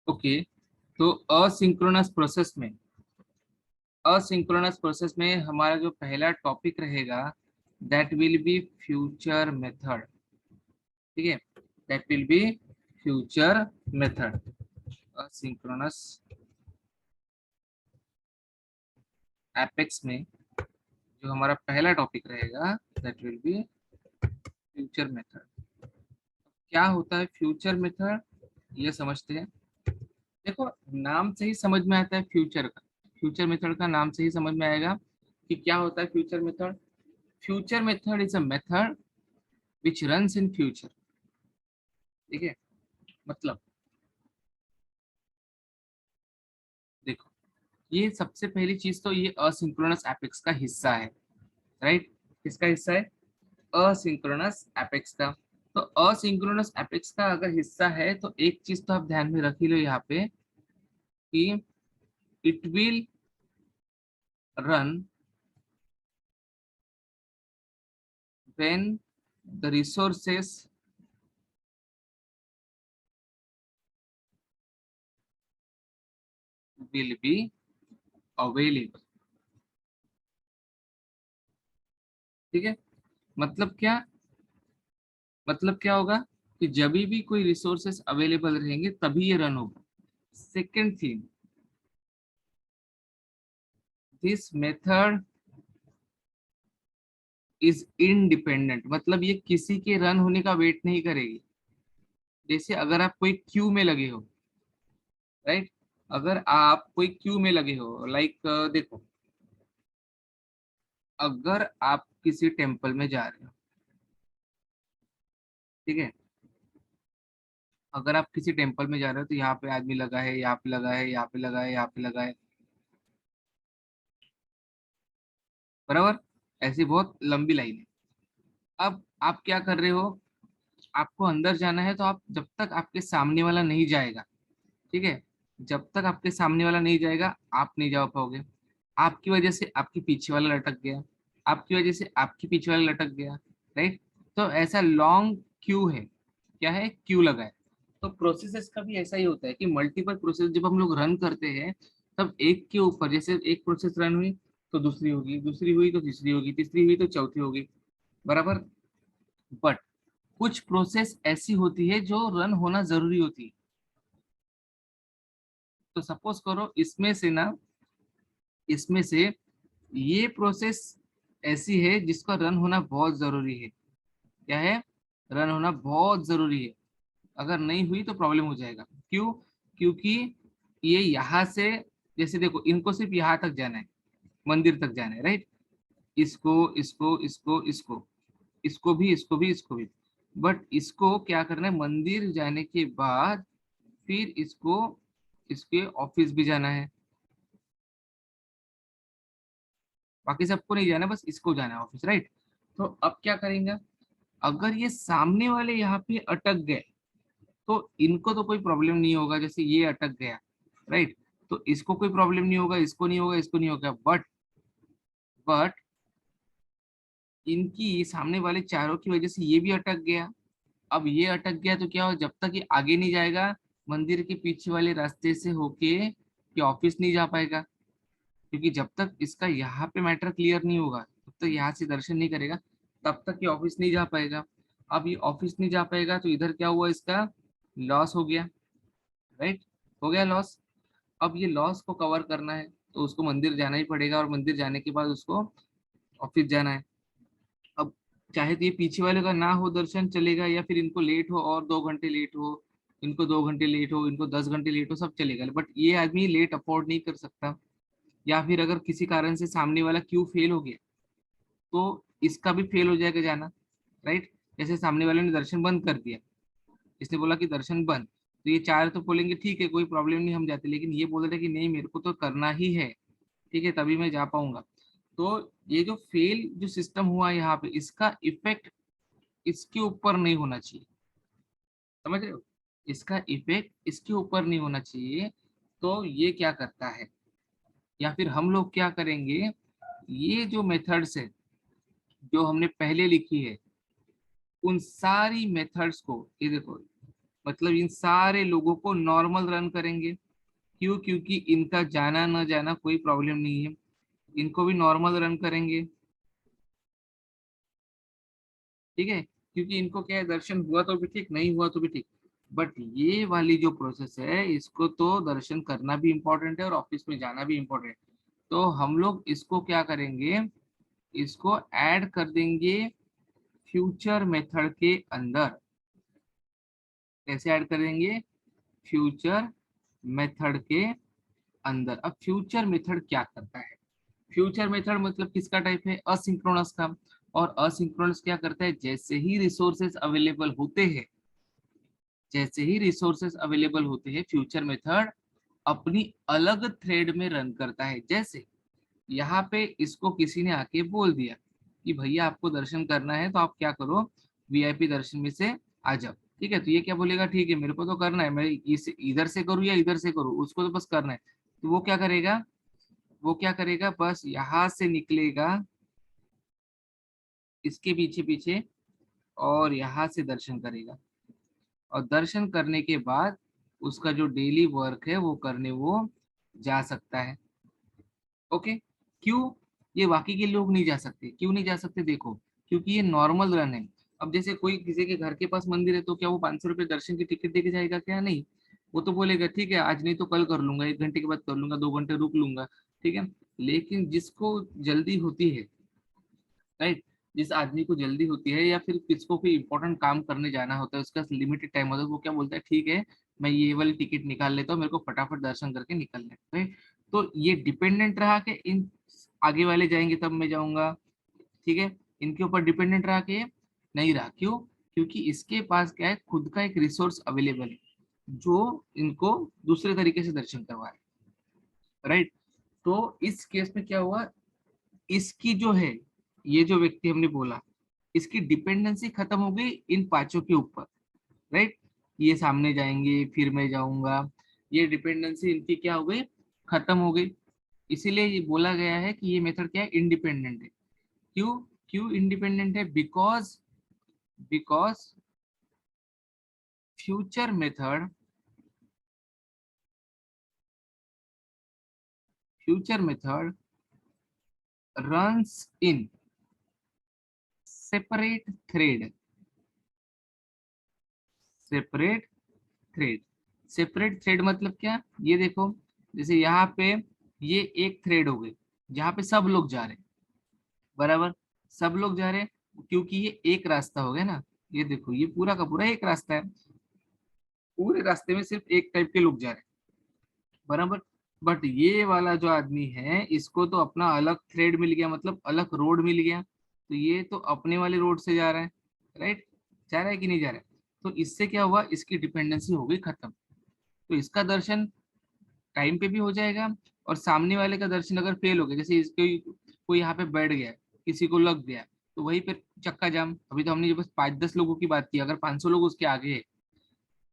Okay, तो asynchronous process में हमारा जो पहला टॉपिक रहेगा that will be future method. ठीक है, that will be future method. Asynchronous apex में जो हमारा पहला टॉपिक रहेगा that will be future method. क्या होता है फ्यूचर मेथड, ये समझते हैं। देखो, नाम से ही समझ में आता है फ्यूचर का। फ्यूचर मेथड का नाम से ही समझ में आएगा कि क्या होता है future method. Future method is a method which runs in future. ठीक है, मतलब देखो, ये सबसे पहली चीज तो ये असिंक्रोनस एपेक्स का हिस्सा है, राइट। किसका हिस्सा है? असिंक्रोनस एपेक्स का। तो असिंक्रोनस एपेक्स का अगर हिस्सा है तो एक चीज तो आप ध्यान में रख ही लो यहाँ पे कि it will run when the resources will be available। ठीक है, मतलब क्या? मतलब क्या होगा कि जब भी कोई रिसोर्सेस अवेलेबल रहेंगे तभी ये रन होगा। Second thing, this method is independent, मतलब ये किसी के रन होने का वेट नहीं करेगी। जैसे अगर आप कोई क्यू में लगे हो, राइट, अगर आप कोई क्यू में लगे हो, लाइक देखो, अगर आप किसी टेम्पल में जा रहे हो, ठीक है, अगर आप किसी टेम्पल में जा रहे हो तो यहाँ पे आदमी लगा है, यहाँ पे लगा है, यहाँ पे लगा है, यहाँ पे लगा है, बराबर। ऐसी बहुत लंबी लाइन है। अब आप क्या कर रहे हो? आपको अंदर जाना है तो आप जब तक आपके सामने वाला नहीं जाएगा, ठीक है, जब तक आपके सामने वाला नहीं जाएगा आप नहीं जा पाओगे। आपकी वजह से आपके पीछे वाला लटक गया, आपकी वजह से आपके पीछे वाला लटक गया, राइट। तो ऐसा लॉन्ग क्यू है, क्या है? क्यू लगा है। तो प्रोसेसेस का भी ऐसा ही होता है कि मल्टीपल प्रोसेस जब हम लोग रन करते हैं तब एक के ऊपर, जैसे एक प्रोसेस रन हुई तो दूसरी होगी, दूसरी हुई तो तीसरी होगी, तीसरी हुई तो चौथी होगी, बराबर। बट कुछ प्रोसेस ऐसी होती है जो रन होना जरूरी होती है। तो सपोज करो इसमें से ना, इसमें से ये प्रोसेस ऐसी है जिसका रन होना बहुत जरूरी है। क्या है? रन होना बहुत जरूरी है। अगर नहीं हुई तो प्रॉब्लम हो जाएगा। क्यों? क्योंकि ये यहाँ से, जैसे देखो, इनको सिर्फ यहाँ तक जाना है, मंदिर तक जाना है, राइट। इसको इसको इसको इसको इसको भी, इसको भी, इसको भी। बट इसको क्या करना है? मंदिर जाने के बाद फिर इसको इसके ऑफिस भी जाना है। बाकी सबको नहीं जाना, बस इसको जाना है ऑफिस, राइट। तो अब क्या करेंगे? अगर ये सामने वाले यहाँ पे अटक गए तो इनको तो कोई प्रॉब्लम नहीं होगा, जैसे ये अटक गया, राइट। तो इसको कोई प्रॉब्लम नहीं होगा, इसको नहीं होगा, इसको नहीं होगा। बट इनकी सामने वाले चारों की वजह से ये भी अटक गया। अब ये अटक गया तो क्या हो, जब तक ये आगे नहीं जाएगा मंदिर के पीछे वाले रास्ते से होके ये ऑफिस नहीं जा पाएगा। क्योंकि जब तक इसका यहाँ पे मैटर क्लियर नहीं होगा तब तक यहाँ से दर्शन नहीं करेगा, तब तक ये ऑफिस नहीं जा पाएगा। अब ये ऑफिस नहीं जा पाएगा तो इधर क्या हुआ? इसका लॉस हो गया, राइट। हो गया लॉस। अब ये लॉस को कवर करना है तो उसको मंदिर जाना ही पड़ेगा, और मंदिर जाने के बाद उसको ऑफिस जाना है। अब चाहे तो ये पीछे वाले का ना हो दर्शन चलेगा, या फिर इनको लेट हो और 2 घंटे लेट हो, इनको 2 घंटे लेट हो, इनको 10 घंटे लेट हो, सब चलेगा। बट ये आदमी लेट अफोर्ड नहीं कर सकता। या फिर अगर किसी कारण से सामने वाला क्यू फेल हो गया तो इसका भी फेल हो जाएगा जाना, राइट। जैसे सामने वाले ने दर्शन बंद कर दिया, इसने बोला कि दर्शन बंद, तो ये चार तो बोलेंगे ठीक है कोई प्रॉब्लम नहीं हम जाते, लेकिन ये बोल रहे कि नहीं मेरे को तो करना ही है, ठीक है, तभी मैं जा पाऊंगा। तो ये जो फेल जो सिस्टम हुआ यहाँ पे, इसका इफेक्ट इसके ऊपर नहीं होना चाहिए, समझ रहे हो? इसका इफेक्ट इसके ऊपर नहीं होना चाहिए। तो ये क्या करता है, या फिर हम लोग क्या करेंगे, ये जो मेथड्स है जो हमने पहले लिखी है उन सारी मेथड्स को, ये देखो, मतलब इन सारे लोगों को नॉर्मल रन करेंगे। क्यों? क्योंकि इनका जाना न जाना कोई प्रॉब्लम नहीं है, इनको भी नॉर्मल रन करेंगे। ठीक है, क्योंकि इनको क्या है, दर्शन हुआ तो भी ठीक, नहीं हुआ तो भी ठीक। बट ये वाली जो प्रोसेस है, इसको तो दर्शन करना भी इम्पोर्टेंट है और ऑफिस में जाना भी इम्पोर्टेंट है। तो हम लोग इसको क्या करेंगे, इसको ऐड कर देंगे फ्यूचर मेथड के अंदर। कैसे ऐड करेंगे? फ्यूचर मेथड के अंदर। अब फ्यूचर मेथड क्या करता है? फ्यूचर मेथड मतलब किसका टाइप है? असिंक्रोनस का। और असिंक्रोनस क्या करता है? जैसे ही रिसोर्सेस अवेलेबल होते हैं, जैसे ही रिसोर्सेस अवेलेबल होते हैं, फ्यूचर मेथड अपनी अलग थ्रेड में रन करता है। जैसे यहाँ पे इसको किसी ने आके बोल दिया कि भैया आपको दर्शन करना है तो आप क्या करो, वीआईपी दर्शन में से आ जाओ। ठीक है, तो ये क्या बोलेगा, ठीक है मेरे को तो करना है, मैं इस इधर से करूँ या इधर से करूँ, उसको तो बस करना है। तो वो क्या करेगा, वो क्या करेगा, बस यहाँ से निकलेगा इसके पीछे पीछे और यहाँ से दर्शन करेगा। और दर्शन करने के बाद उसका जो डेली वर्क है वो करने वो जा सकता है। ओके। क्यों ये बाकी के लोग नहीं जा सकते? क्यों नहीं जा सकते? देखो, क्योंकि ये नॉर्मल रन है। अब जैसे कोई किसी के घर के पास मंदिर है, तो क्या वो 500 रुपये दर्शन की टिकट देके जाएगा? क्या नहीं। वो तो बोलेगा ठीक है आज नहीं तो कल कर लूंगा, 1 घंटे के बाद कर लूंगा, 2 घंटे रुक लूंगा। ठीक है। लेकिन जिसको जल्दी होती है, राइट, जिस आदमी को जल्दी होती है या फिर किसको कोई इंपॉर्टेंट काम करने जाना होता है, उसका लिमिटेड टाइम होता है, वो क्या बोलता है, ठीक है मैं ये वाली टिकट निकाल लेता हूँ, मेरे को फटाफट दर्शन करके निकलना है। right? तो ये डिपेंडेंट रहा कि इन आगे वाले जाएंगे तब मैं जाऊंगा। ठीक है, इनके ऊपर डिपेंडेंट रहा कि नहीं रहा। क्यों? क्योंकि इसके पास क्या है, खुद का एक रिसोर्स अवेलेबल है जो इनको दूसरे तरीके से दर्शन करवाए। राइट। तो इस केस में क्या हुआ, इसकी जो है, ये जो व्यक्ति हमने बोला, इसकी डिपेंडेंसी खत्म हो गई इन पांचों के ऊपर। राइट, ये सामने जाएंगे फिर मैं जाऊंगा, ये डिपेंडेंसी इनकी क्या हो गई, खत्म हो गई। इसीलिए ये बोला गया है कि ये मेथड क्या है, इंडिपेंडेंट है। क्यों? क्यों इंडिपेंडेंट है? Because because future method future method runs in separate thread. Separate thread. Separate thread मतलब क्या? ये देखो, जैसे यहाँ पे ये एक थ्रेड हो गई जहाँ पे सब लोग जा रहे हैं, बराबर, सब लोग जा रहे हैं, क्योंकि ये एक रास्ता हो गया ना। ये देखो, ये पूरा का पूरा एक रास्ता है, पूरे रास्ते में सिर्फ एक टाइप के लोग जा रहे हैं, बराबर। बट ये वाला जो आदमी है, इसको तो अपना अलग थ्रेड मिल गया, मतलब अलग रोड मिल गया, तो ये तो अपने वाले रोड से जा रहा है। राइट, जा रहा है कि नहीं जा रहा है? तो इससे क्या हुआ, इसकी डिपेंडेंसी हो गई खत्म। तो इसका दर्शन टाइम पे भी हो जाएगा, और सामने वाले का दर्शन अगर फेल हो गया, जैसे इसके कोई यहाँ पे बैठ गया, किसी को लग गया, तो वहीं पे चक्का जाम। अभी तो हमने जो बस 5-10 लोगों की बात की, अगर 500 लोग उसके आगे है,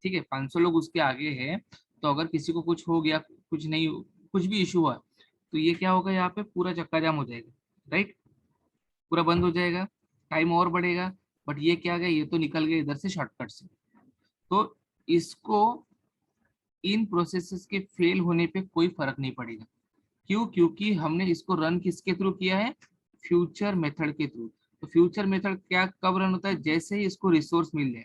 ठीक है 500 लोग उसके आगे है, तो अगर किसी को कुछ हो गया, कुछ नहीं, कुछ भी इशू हुआ, तो ये क्या होगा, यहाँ पे पूरा चक्का जाम हो जाएगा। राइट, पूरा बंद हो जाएगा, टाइम और बढ़ेगा। बट ये क्या गया, ये तो निकल गया इधर से शॉर्टकट से। तो इसको इन प्रोसेसेस के फेल होने पे कोई फर्क नहीं पड़ेगा। क्यों? क्योंकि हमने इसको रन किसके थ्रू किया है, फ्यूचर मेथड के थ्रू। तो फ्यूचर मेथड क्या कब रन होता है, जैसे ही इसको रिसोर्स मिल जाए।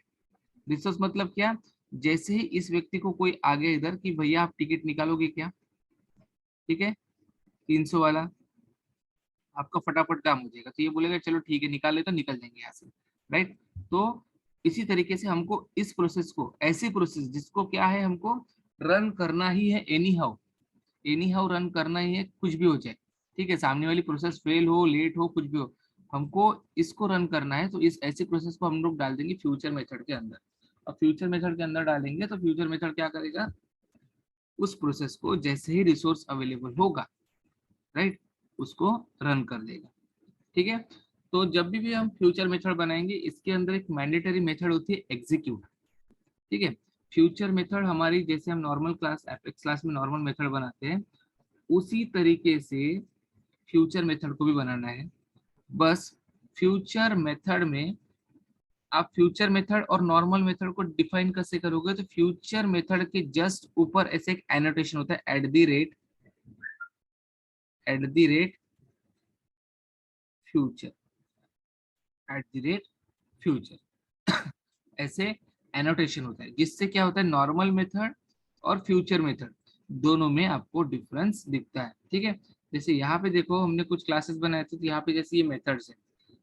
रिसोर्स मतलब क्या, जैसे ही इस व्यक्ति को कोई आगे इधर कि भैया आप टिकट निकालोगे क्या, ठीक है 300 वाला, आपका फटाफट काम हो जाएगा, तो ये बोलेगा चलो ठीक है निकाल ले, तो निकल जाएंगे यहाँ से। राइट। तो इसी तरीके से हमको इस प्रोसेस को, ऐसी प्रोसेस जिसको क्या है, हमको रन करना ही है एनी हाउ रन करना ही है, कुछ भी हो जाए। ठीक है, सामने वाली प्रोसेस फेल हो, लेट हो, कुछ भी हो, हमको इसको रन करना है। तो इस ऐसी प्रोसेस को हम लोग डाल देंगे फ्यूचर मेथड के अंदर। और फ्यूचर मेथड के अंदर डालेंगे तो फ्यूचर मेथड क्या करेगा, उस प्रोसेस को जैसे ही रिसोर्स अवेलेबल होगा, राइट, उसको रन कर देगा। ठीक है। तो जब भी हम फ्यूचर मेथड बनाएंगे, इसके अंदर एक मैंडेटरी मेथड होती है एग्जीक्यूट। ठीक है, फ्यूचर मेथड हमारी, जैसे हम नॉर्मल क्लास एपेक्स क्लास में नॉर्मल मेथड बनाते हैं, उसी तरीके से फ्यूचर मेथड को भी बनाना है। बस फ्यूचर मेथड में आप फ्यूचर मेथड और नॉर्मल मेथड को डिफाइन कैसे करोगे, तो फ्यूचर मेथड के जस्ट ऊपर ऐसे एक एनोटेशन होता है, at the rate future, future ऐसे एनोटेशन होता है, जिससे क्या होता है नॉर्मल मेथड और फ्यूचर मेथड दोनों में आपको डिफरेंस दिखता है। ठीक है, जैसे यहाँ पे देखो हमने कुछ क्लासेस बनाए थे, तो यहाँ पे जैसे ये मेथड्स है,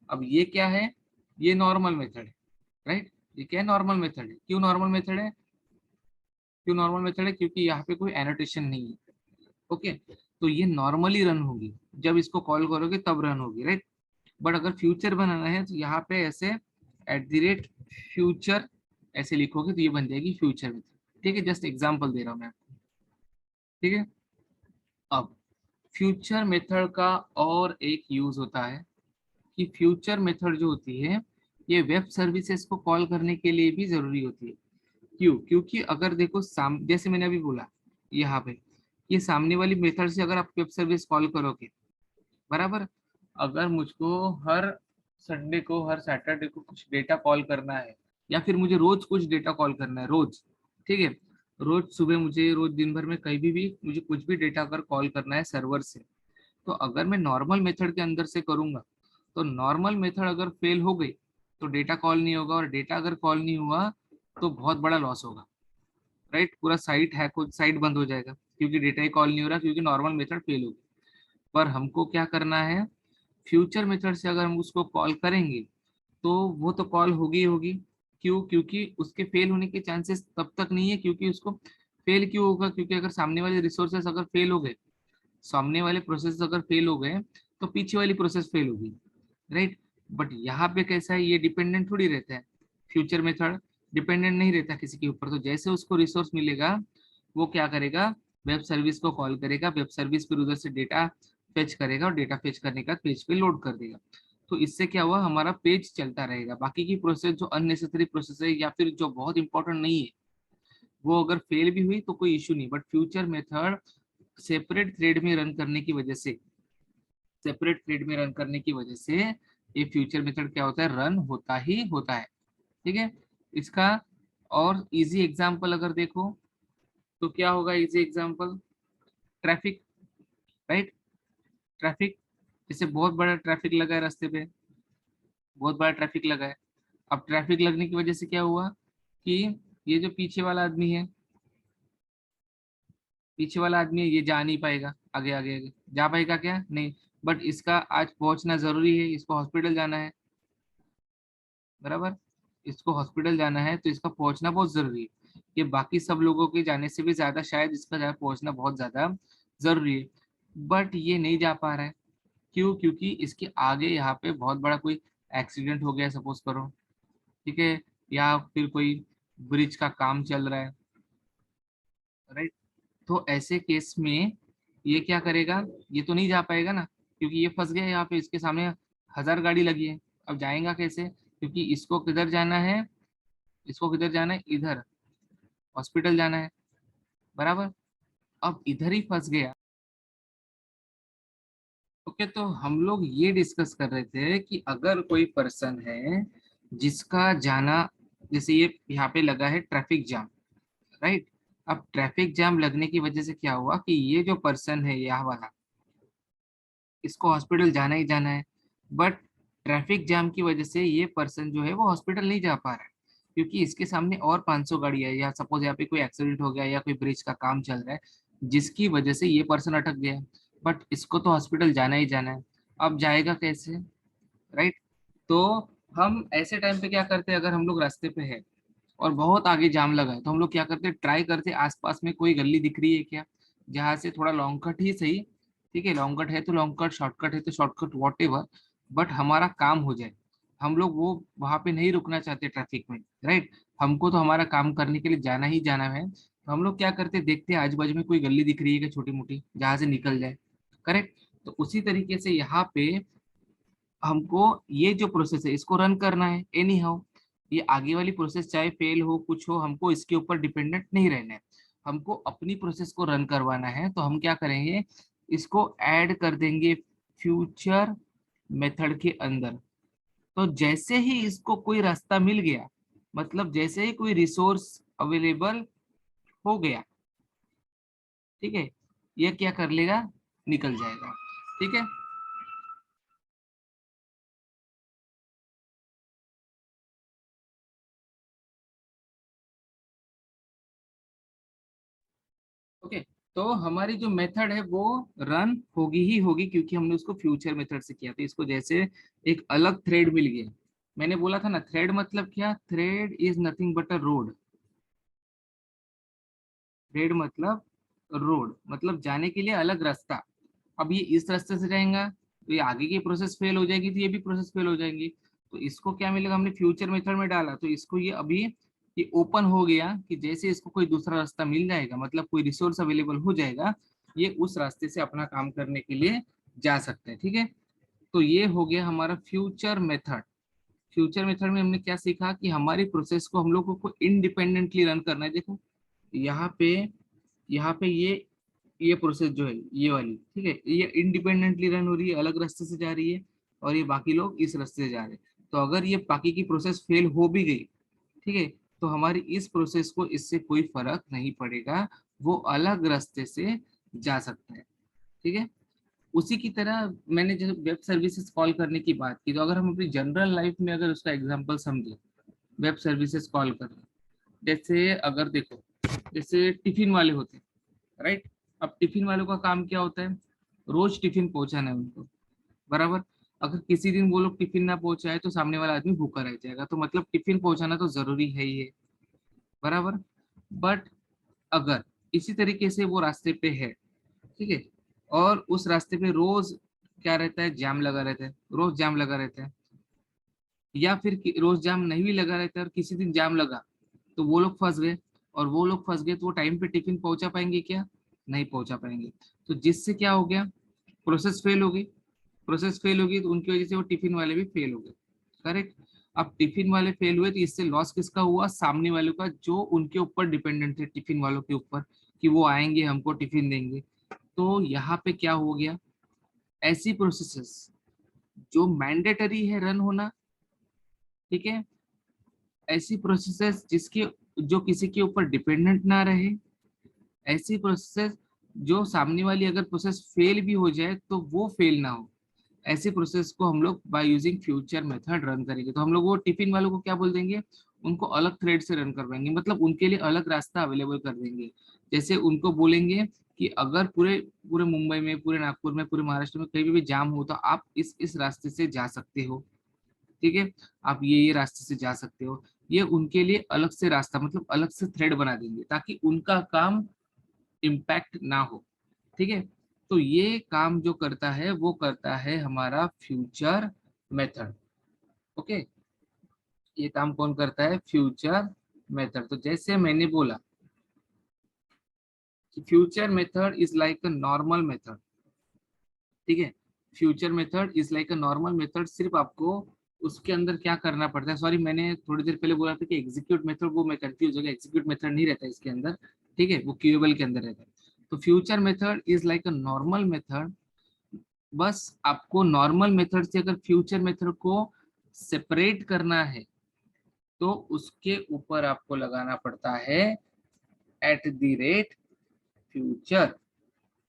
अब ये क्या है, ये नॉर्मल मेथड है, राइट। ये क्या है, नॉर्मल मेथड है। क्यों नॉर्मल मेथड है, क्यों नॉर्मल मेथड है, क्योंकि यहाँ पे कोई एनोटेशन नहीं है। ओके, तो ये नॉर्मली रन होगी, जब इसको कॉल करोगे तब रन होगी, राइट। बट अगर फ्यूचर बनाना है तो यहाँ पे ऐसे @फ्यूचर ऐसे लिखोगे तो ये बन जाएगी फ्यूचर मेथड। ठीक है, जस्ट एग्जांपल दे रहा हूँ मैं आपको। ठीक है, अब फ्यूचर मेथड का और एक यूज होता है कि फ्यूचर मेथड जो होती है ये वेब सर्विसेज को कॉल करने के लिए भी जरूरी होती है। क्यों, क्योंकि अगर देखो जैसे मैंने अभी बोला यहाँ पे, ये सामने वाली मेथड से अगर आप वेब सर्विस कॉल करोगे, बराबर, अगर मुझको हर संडे को, हर सैटरडे को कुछ डेटा कॉल करना है, या फिर मुझे रोज कुछ डेटा कॉल करना है रोज, ठीक है, रोज सुबह मुझे, रोज दिन भर में कहीं भी मुझे कुछ भी डेटा अगर कॉल करना है सर्वर से, तो अगर मैं नॉर्मल मेथड के अंदर से करूंगा, तो नॉर्मल मेथड अगर फेल हो गई तो डेटा कॉल नहीं होगा, और डेटा अगर कॉल नहीं हुआ तो बहुत बड़ा लॉस होगा, राइट। पूरा साइट हैक हो, साइट बंद हो जाएगा, क्योंकि डेटा ही कॉल नहीं हो रहा, क्योंकि नॉर्मल मेथड फेल हो गई। पर हमको क्या करना है, फ्यूचर मेथड से अगर हम उसको कॉल करेंगे तो वो तो कॉल होगी ही होगी। क्यों, क्योंकि उसके फेल होने के चांसेस तब तक नहीं है, क्योंकि उसको फेल क्यों होगा, क्योंकि अगर सामने वाले रिसोर्सेस अगर फेल हो गए, सामने वाले प्रोसेस अगर फेल हो गए तो पीछे वाली प्रोसेस फेल होगी, राइट। बट यहाँ पे कैसा है, ये डिपेंडेंट थोड़ी रहता है, फ्यूचर मेथड डिपेंडेंट नहीं रहता किसी के ऊपर। तो जैसे उसको रिसोर्स मिलेगा वो क्या करेगा, वेब सर्विस को कॉल करेगा, वेब सर्विस फिर उधर से डेटा फेच करेगा, और डेटा फेच करने के बाद पेज पे लोड कर देगा। तो इससे क्या हुआ, हमारा पेज चलता रहेगा। बाकी की प्रोसेस जो अननेसेसरी प्रोसेस है या फिर जो बहुत इंपॉर्टेंट नहीं है, वो अगर फेल भी हुई तो कोई इशू नहीं। But future method separate thread में रन करने की वजह से, सेपरेट थ्रेड में रन करने की वजह से ये फ्यूचर मेथड क्या होता है, रन होता ही होता है। ठीक है, इसका और इजी एग्जांपल अगर देखो तो क्या होगा, easy example, traffic, right. Traffic, जैसे बहुत बड़ा ट्रैफिक लगा है रास्ते पे, बहुत बड़ा ट्रैफिक लगा है। अब ट्रैफिक लगने की वजह से क्या हुआ कि ये जो पीछे वाला आदमी है, पीछे वाला आदमी है, ये जा नहीं पाएगा आगे, आगे आगे जा पाएगा क्या, नहीं। बट इसका आज पहुंचना जरूरी है, इसको हॉस्पिटल जाना है, बराबर, इसको हॉस्पिटल जाना है तो इसका पहुंचना बहुत जरूरी है। ये बाकी सब लोगों के जाने से भी ज्यादा शायद इसका पहुंचना बहुत ज्यादा जरूरी है, बट ये नहीं जा पा रहा है। क्यों, क्योंकि इसके आगे यहाँ पे बहुत बड़ा कोई एक्सीडेंट हो गया सपोज करो, ठीक है, या फिर कोई ब्रिज का काम चल रहा है, राइट। तो ऐसे केस में ये क्या करेगा, ये तो नहीं जा पाएगा ना, क्योंकि ये फंस गया यहाँ पे, इसके सामने 1000 गाड़ी लगी है। अब जाएगा कैसे, क्योंकि इसको किधर जाना है, इसको किधर जाना है, इधर हॉस्पिटल जाना है, बराबर। अब इधर ही फंस गया। ओके, तो हम लोग ये डिस्कस कर रहे थे कि अगर कोई पर्सन है जिसका जाना, जैसे ये यहाँ पे लगा है ट्रैफिक जाम, राइट। अब ट्रैफिक जाम लगने की वजह से क्या हुआ कि ये जो पर्सन है यहाँ वाला, इसको हॉस्पिटल जाना ही जाना है, बट ट्रैफिक जाम की वजह से ये पर्सन जो है वो हॉस्पिटल नहीं जा पा रहा है, क्योंकि इसके सामने और 500 गाड़ी है, या सपोज यहाँ पे कोई एक्सीडेंट हो गया या कोई ब्रिज का काम चल रहा है, जिसकी वजह से ये पर्सन अटक गया। बट इसको तो हॉस्पिटल जाना ही जाना है, अब जाएगा कैसे, राइट। तो हम ऐसे टाइम पे क्या करते हैं, अगर हम लोग रास्ते पे है और बहुत आगे जाम लगा है, तो हम लोग क्या करते हैं, ट्राई करते हैं आसपास में कोई गली दिख रही है क्या, जहाँ से थोड़ा लॉन्ग कट ही सही, ठीक है, लॉन्ग कट है तो लॉन्ग कट, शॉर्टकट है तो शॉर्टकट, वॉट एवर, बट हमारा काम हो जाए। हम लोग वो वहां पे नहीं रुकना चाहते ट्रैफिक में, राइट। हमको तो हमारा काम करने के लिए जाना ही जाना है, तो हम लोग क्या करते हैं, देखते हैं आजू बाजू में कोई गली दिख रही है क्या, छोटी मोटी, जहाँ से निकल जाए, करेक्ट। तो उसी तरीके से यहाँ पे हमको ये जो प्रोसेस है इसको रन करना है एनी हाउ। ये आगे वाली प्रोसेस चाहे फेल हो कुछ हो, हमको इसके ऊपर डिपेंडेंट नहीं रहना है, हमको अपनी प्रोसेस को रन करवाना है। तो हम क्या करेंगे, इसको ऐड कर देंगे फ्यूचर मेथड के अंदर, तो जैसे ही इसको कोई रास्ता मिल गया, मतलब जैसे ही कोई रिसोर्स अवेलेबल हो गया, ठीक है, ये क्या कर लेगा, निकल जाएगा। ठीक है, ओके। तो हमारी जो मेथड है वो रन होगी ही होगी, क्योंकि हमने उसको फ्यूचर मेथड से किया। तो इसको जैसे एक अलग थ्रेड मिल गया, मैंने बोला था ना, थ्रेड मतलब क्या, thread is nothing but a road. Thread मतलब रोड, मतलब जाने के लिए अलग रास्ता। अब ये इस रास्ते से जाएगा तो ये आगे की प्रोसेस फेल हो जाएगी, तो ये भी प्रोसेस फेल हो जाएंगी। तो इसको क्या मिलेगा, हमने फ्यूचर मेथड में डाला तो इसको ये अभी ये ओपन हो गया कि जैसे इसको कोई दूसरा रास्ता मिल जाएगा, मतलब कोई रिसोर्स अवेलेबल हो जाएगा, ये उस रास्ते से अपना काम करने के लिए जा सकते हैं। ठीक है, तो ये हो गया हमारा फ्यूचर मेथड। फ्यूचर मेथड में हमने क्या सीखा कि हमारी प्रोसेस को हम लोगों को इंडिपेंडेंटली रन करना है। देखो यहाँ पे, यहाँ पे ये प्रोसेस जो है ये वाली, ठीक है, ये इंडिपेंडेंटली रन हो रही है, अलग रास्ते से जा रही है, और ये बाकी लोग इस रास्ते से जा रहे हैं। तो अगर ये बाकी की प्रोसेस फेल हो भी गई, ठीक है, तो हमारी इस प्रोसेस को इससे कोई फर्क नहीं पड़ेगा, वो अलग रास्ते से जा सकता है। ठीक है, उसी की तरह मैंने जो वेब सर्विसेज कॉल करने की बात की, तो अगर हम अपनी जनरल लाइफ में अगर उसका एग्जांपल समझे, वेब सर्विसेज कॉल करना, जैसे अगर देखो, जैसे टिफिन वाले होते हैं, राइट। अब टिफिन वालों का काम क्या होता है, रोज टिफिन पहुंचाना है उनको, बराबर। अगर किसी दिन वो लोग टिफिन ना पहुंचाए तो सामने वाला आदमी भूखा रह जाएगा, तो मतलब टिफिन पहुंचाना तो जरूरी है ही है, बराबर। बट अगर इसी तरीके से वो रास्ते पे है, ठीक है, और उस रास्ते पे रोज क्या रहता है, जाम लगा रहता है, रोज जाम लगा रहता है, या फिर रोज जाम नहीं भी लगा रहता है और किसी दिन जाम लगा, तो वो लोग फंस गए, और वो लोग फंस गए तो वो टाइम पे टिफिन पहुंचा पाएंगे क्या, नहीं पहुंचा पाएंगे। तो जिससे क्या हो गया, प्रोसेस फेल हो गई। प्रोसेस फेल हो गई तो उनकी वजह से वो टिफिन वाले भी फेल हो गए, करेक्ट। अब टिफिन वाले फेल हुए तो इससे लॉस किसका हुआ, सामने वालों का, जो उनके ऊपर डिपेंडेंट थे, टिफिन वालों के ऊपर, कि वो आएंगे हमको टिफिन देंगे। तो यहाँ पे क्या हो गया, ऐसी प्रोसेसेस जो मैंडेटरी है रन होना, ठीक है, ऐसी प्रोसेसेस जिसके, जो किसी के ऊपर डिपेंडेंट ना रहे, ऐसी प्रोसेस जो सामने वाली अगर प्रोसेस फेल भी हो जाए तो वो फेल ना हो, ऐसी प्रोसेस को हम लोग by using future method run करेंगे। तो हम लोग वो टिफिन वालों को क्या बोल देंगे, उनको अलग थ्रेड से रन करवाएंगे, मतलब उनके लिए अलग रास्ता अवेलेबल कर देंगे। जैसे उनको बोलेंगे कि अगर पूरे पूरे मुंबई में, पूरे नागपुर में, पूरे महाराष्ट्र में कहीं भी जाम हो तो आप इस रास्ते से जा सकते हो, ठीक है, आप ये रास्ते से जा सकते हो। ये उनके लिए अलग से रास्ता, मतलब अलग से थ्रेड बना देंगे ताकि उनका काम इम्पैक्ट ना हो। ठीक है, तो ये काम जो करता है वो करता है हमारा फ्यूचर मेथड। ओके, ये काम कौन करता है, फ्यूचर मेथड। तो जैसे मैंने बोला कि future method is like a normal method, ठीक है, future method is like a normal method. सिर्फ आपको उसके अंदर क्या करना पड़ता है, सॉरी मैंने थोड़ी देर पहले बोला था कि एग्जीक्यूट मेथड, वो मैं कंफ्यूज हो गया, एग्जीक्यूट मेथड नहीं रहता इसके अंदर, ठीक है, वो क्यूएबल के अंदर रहता है। तो future method is like a normal method, बस आपको नॉर्मल मेथड से अगर फ्यूचर मेथड को सेपरेट करना है तो उसके ऊपर आपको लगाना पड़ता है at the rate future,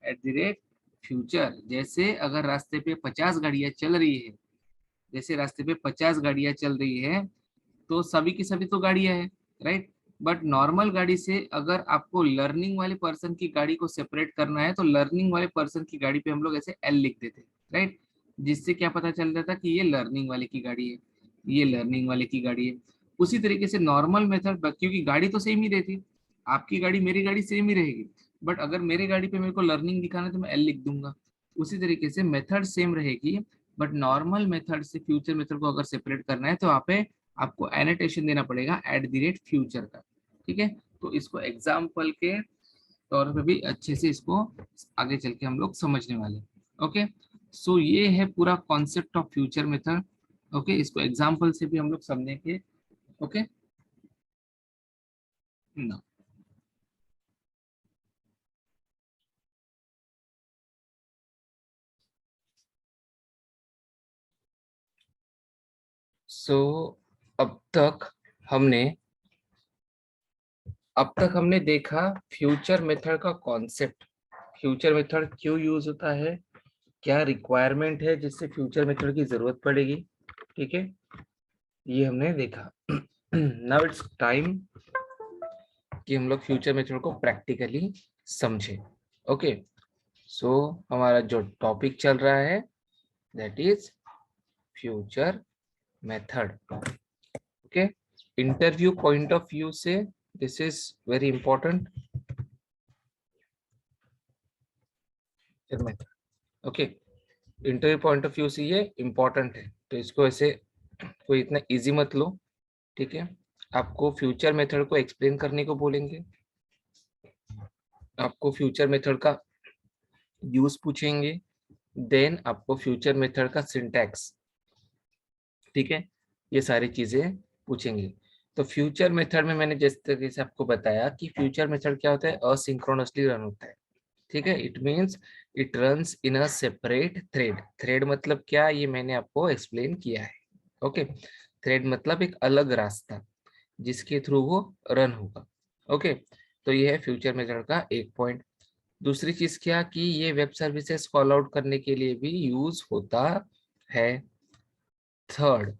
at the rate future. जैसे अगर रास्ते पे 50 गाड़ियां चल रही है, जैसे रास्ते पे 50 गाड़ियां चल रही है, तो सभी की सभी तो गाड़ियां है, राइट। बट नॉर्मल गाड़ी से अगर आपको लर्निंग वाले पर्सन की गाड़ी को सेपरेट करना है तो लर्निंग वाले पर्सन की गाड़ी पे हम लोग ऐसे एल लिख देते, राइट, जिससे क्या पता चल जाता कि ये लर्निंग वाले की गाड़ी है, ये लर्निंग वाले की गाड़ी है। उसी तरीके से नॉर्मल मेथड, क्योंकि गाड़ी तो सेम ही रहती, आपकी गाड़ी मेरी गाड़ी सेम ही रहेगी, बट अगर मेरी गाड़ी पे मेरे को लर्निंग दिखाना है तो मैं एल लिख दूंगा। उसी तरीके से मेथड सेम रहेगी, बट नॉर्मल मेथड से फ्यूचर मेथड को अगर सेपरेट करना है तो वहाँ पे आपको एनोटेशन देना पड़ेगा एट द रेट फ्यूचर का, ठीक है। तो इसको एग्जाम्पल के तौर पे भी अच्छे से इसको आगे चल के हम लोग समझने वाले। ओके, सो ये है पूरा concept of future method. Okay, इसको एग्जाम्पल से भी हम लोग समझेंगे। ओके ना, सो हमने अब तक हमने देखा फ्यूचर मेथड का कॉन्सेप्ट, फ्यूचर मेथड क्यों यूज होता है, क्या रिक्वायरमेंट है जिससे फ्यूचर मेथड की जरूरत पड़ेगी। ठीक है, ये हमने देखा। नाउ इट्स टाइम कि हम लोग फ्यूचर मेथड को प्रैक्टिकली समझे। ओके, सो हमारा जो टॉपिक चल रहा है that is future method. Okay, interview point of view से this is very important method. Okay, interview point of view से ये इंपॉर्टेंट है, तो इसको ऐसे कोई इतना इजी मत लो। ठीक है, आपको फ्यूचर मेथड को एक्सप्लेन करने को बोलेंगे, आपको फ्यूचर मेथड का यूज पूछेंगे, देन आपको फ्यूचर मेथड का सिंटैक्स, ठीक है, ये सारी चीजें पूछेंगे। तो फ्यूचर मेथड में मैंने जिस तरीके से आपको बताया कि फ्यूचर मेथड क्या होता है, असिंक्रोनसली रन होता है। ठीक है, it means it runs in a separate thread. Thread मतलब क्या, ये मैंने आपको एक्सप्लेन किया है। ओके, थ्रेड मतलब एक अलग रास्ता जिसके थ्रू वो रन होगा। ओके, तो ये है फ्यूचर मेथड का एक पॉइंट। दूसरी चीज क्या कि ये वेब सर्विसेज कॉल आउट करने के लिए भी यूज होता है। थर्ड,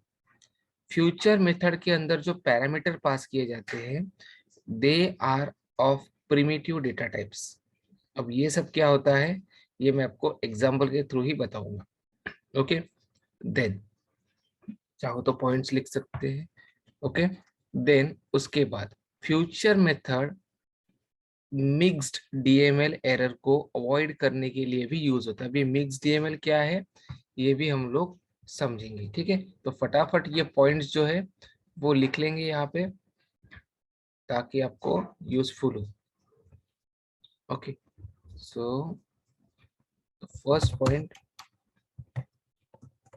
फ्यूचर मेथड के अंदर जो पैरामीटर पास किए जाते हैं they are of primitive data types. अब ये सब क्या होता है ये मैं आपको एग्जांपल के थ्रू ही बताऊंगा। ओके, देन चाहो तो पॉइंट्स लिख सकते हैं। ओके, देन उसके बाद future method mixed DML error को अवॉइड करने के लिए भी यूज होता है। अभी मिक्स्ड डीएमएल क्या है ये भी हम लोग समझेंगे। ठीक है, तो फटाफट ये पॉइंट्स जो है वो लिख लेंगे यहाँ पे ताकि आपको यूजफुल हो। Okay, so first point,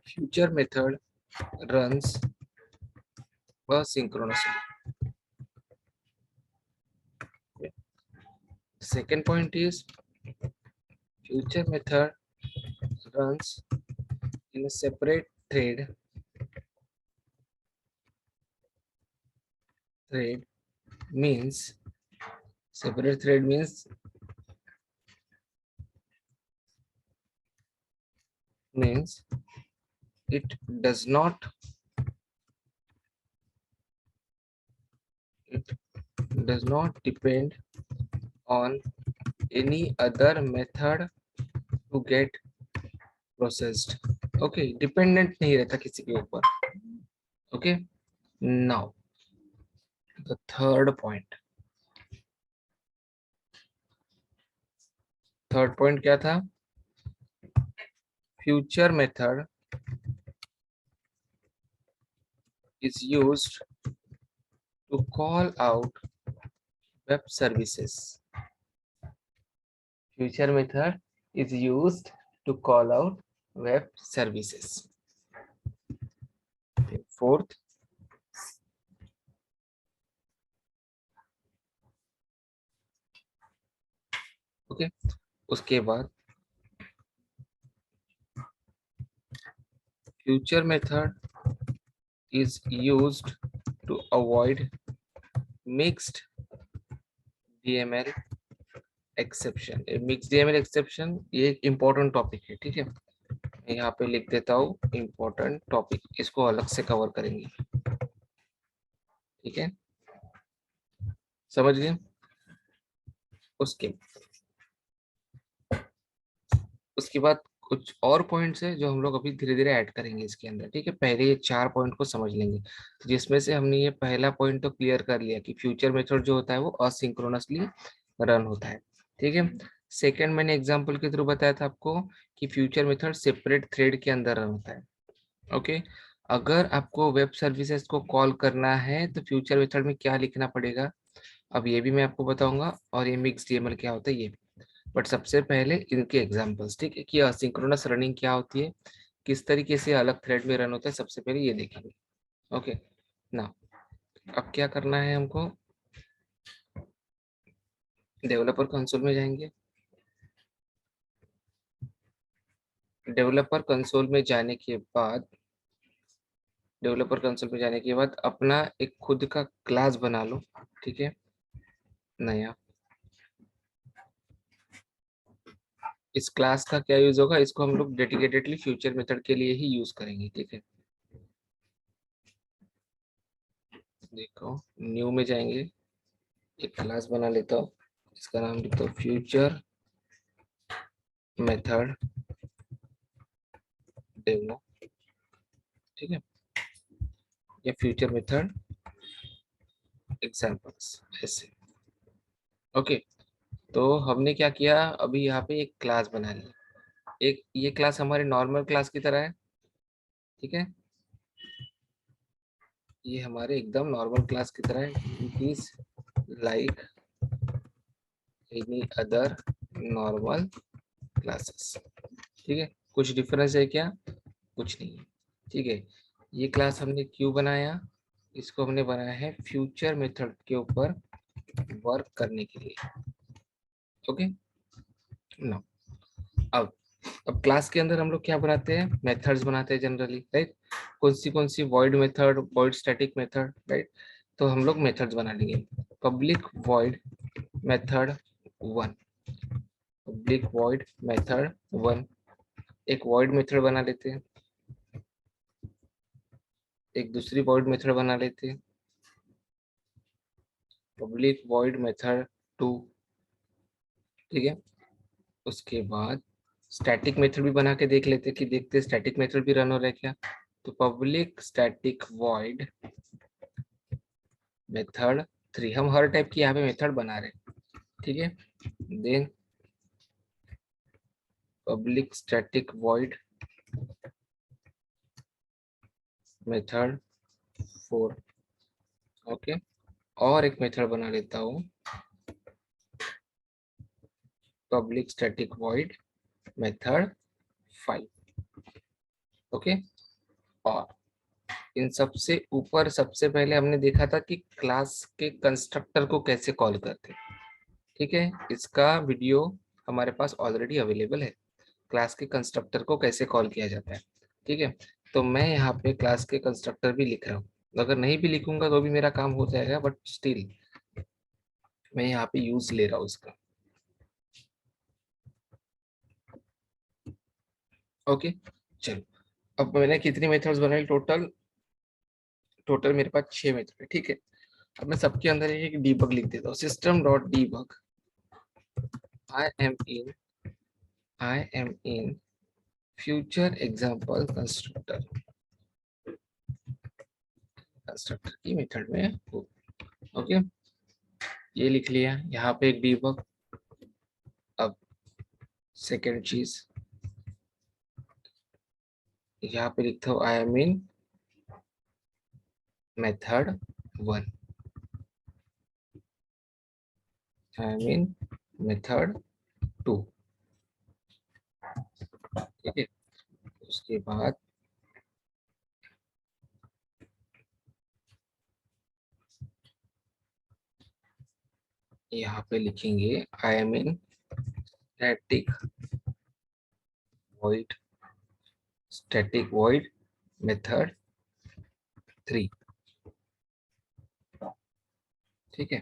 future method runs asynchronously. Okay. Second point is future method runs in a separate thread. Thread means separate thread means it does not it does not depend on any other method to get processed. Okay, dependent नहीं रहता किसी के ऊपर. Okay, now the third point. Third point क्या था, future method is used to call out web services. Future method is used to call out web services. Fourth, okay, उसके बाद future method is used to avoid mixed DML exception. Mixed DML exception ये एक important topic है, ठीक है, मैं यहाँ पे लिख देता हूँ important topic, इसको अलग से कवर करेंगे। ठीक है, समझ गए। उसके उसके बाद कुछ और पॉइंट्स है जो हम लोग अभी धीरे धीरे ऐड करेंगे इसके अंदर। ठीक है, पहले ये चार पॉइंट को समझ लेंगे, तो जिसमें से हमने ये पहला पॉइंट तो क्लियर कर लिया कि फ्यूचर मेथड जो होता है वो असिंक्रोनसली रन होता है। ठीक है, सेकंड मैंने एग्जांपल के थ्रू बताया था आपको कि फ्यूचर मेथड सेपरेट थ्रेड के अंदर रन होता है। ओके, अगर आपको वेब सर्विसेज को कॉल करना है तो फ्यूचर मेथड में क्या लिखना पड़ेगा अब ये भी मैं आपको बताऊंगा, और ये मिक्स डीएमएल क्या होता है ये भी। बट सबसे पहले इनके एग्जांपल्स, ठीक है, कि असिंक्रोनस रनिंग क्या होती है, किस तरीके से अलग थ्रेड में रन होता है, सबसे पहले ये देखेंगे। ओके, ना अब क्या करना है हमको, डेवलपर कंसोल में जाएंगे। डेवलपर कंसोल में जाने के बाद डेवलपर कंसोल पे जाने के बाद अपना एक खुद का क्लास बना लो, ठीक है, नया। इस क्लास का क्या यूज होगा, इसको हम लोग डेडिकेटेडली फ्यूचर मेथड के लिए ही यूज करेंगे, ठीक है। देखो न्यू में जाएंगे, एक क्लास बना लेता हूँ, इसका नाम लिखता हूँ फ्यूचर मेथड डेमो, ठीक है, या फ्यूचर मेथड एग्जांपल्स ऐसे। ओके, तो हमने क्या किया, अभी यहाँ पे एक क्लास बना ली, एक ये क्लास हमारे नॉर्मल क्लास की तरह है, ठीक है, ये हमारे एकदम नॉर्मल क्लास की तरह है, it is like any other normal classes, ठीक है। कुछ डिफरेंस है क्या, कुछ नहीं है, ठीक है। ये क्लास हमने क्यों बनाया, इसको हमने बनाया है फ्यूचर मेथड के ऊपर वर्क करने के लिए, ओके ना। अब क्लास के अंदर हम लोग क्या बनाते हैं, मेथड्स बनाते हैं जनरली, राइट। कौन सी void method, void static method, right. तो हम लोग मेथड्स बना लेंगे, public void method 1, public void method 1, एक वॉइड मेथड बना लेते हैं, एक दूसरी वॉइड मेथड बना लेते हैं, पब्लिक वॉइड मेथड 2, ठीक है। उसके बाद स्टैटिक मेथड भी बना के देख लेते हैं कि देखते स्टैटिक मेथड भी रन हो रहा है क्या। तो पब्लिक स्टैटिक वॉइड मेथड 3, हम हर टाइप की यहाँ पे मेथड बना रहे हैं, ठीक है। Then public static void method 4, okay. और एक मेथड बना लेता हूँ, public static void method 5, okay. और इन सबसे ऊपर सबसे पहले हमने देखा था कि क्लास के कंस्ट्रक्टर को कैसे कॉल करते हैं, ठीक है। इसका वीडियो हमारे पास ऑलरेडी अवेलेबल है, क्लास के कंस्ट्रक्टर को कैसे कॉल किया जाता है, ठीक है। तो मैं यहाँ पे क्लास के कंस्ट्रक्टर भी लिख रहा हूँ, अगर नहीं भी लिखूंगा तो भी मेरा काम हो जाएगा, बट स्टिल मैं यहाँ पे यूज ले रहा हूँ इसका, ओके। चलो, अब मैंने कितनी मेथड्स बनाई, टोटल मेरे पास 6 मेथड है, ठीक है। अब मैं सबके अंदर एक डीबग लिख देता हूँ, system dot debug, I am in future example constructor की मेथड में हूँ, ओके। ये लिख लिया, यहाँ पे एक डीबग। अब सेकेंड चीज यहाँ पे लिखता हूँ, आई am in method 1, I am in method 2, ठीक है। उसके बाद यहाँ पे लिखेंगे, आई am in static void method 3, ठीक है।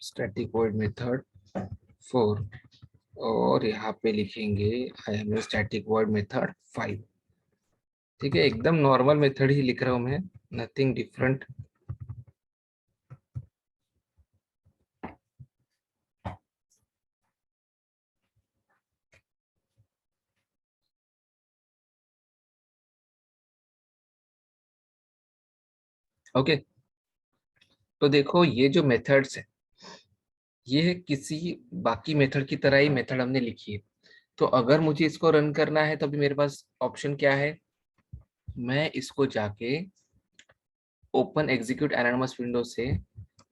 स्टैटिक void मेथड 4, और यहाँ पे लिखेंगे I am static void method 5, ठीक है। एकदम नॉर्मल मेथड ही लिख रहा हूँ मैं, नथिंग डिफरेंट। ओके, तो देखो ये जो मेथड्स है, ये किसी बाकी मेथड की तरह ही मेथड हमने लिखी है। तो अगर मुझे इसको रन करना है तो अभी मेरे पास ऑप्शन क्या है, मैं इसको जाके ओपन एग्जीक्यूट एनोनिमस विंडो से,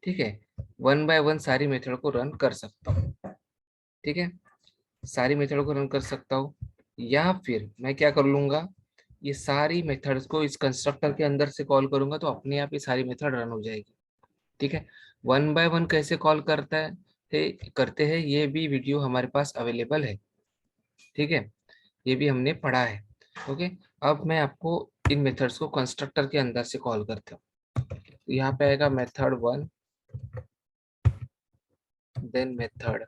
ठीक है, 1 बाय 1 सारी मेथड को रन कर सकता हूँ, ठीक है। सारी मेथड को रन कर सकता हूँ, या फिर मैं क्या कर लूंगा, ये सारी मेथड्स को इस कंस्ट्रक्टर के अंदर से कॉल करूंगा तो अपने आप ये सारी मेथड रन हो जाएगी, ठीक है। 1 बाय 1 कैसे कॉल करता है, करते हैं, ये भी वीडियो हमारे पास अवेलेबल है, ठीक है, ये भी हमने पढ़ा है। ओके, अब मैं आपको इन मेथड्स को कंस्ट्रक्टर के अंदर से कॉल करता हूँ। तो यहाँ पे आएगा मेथड 1, देन मेथड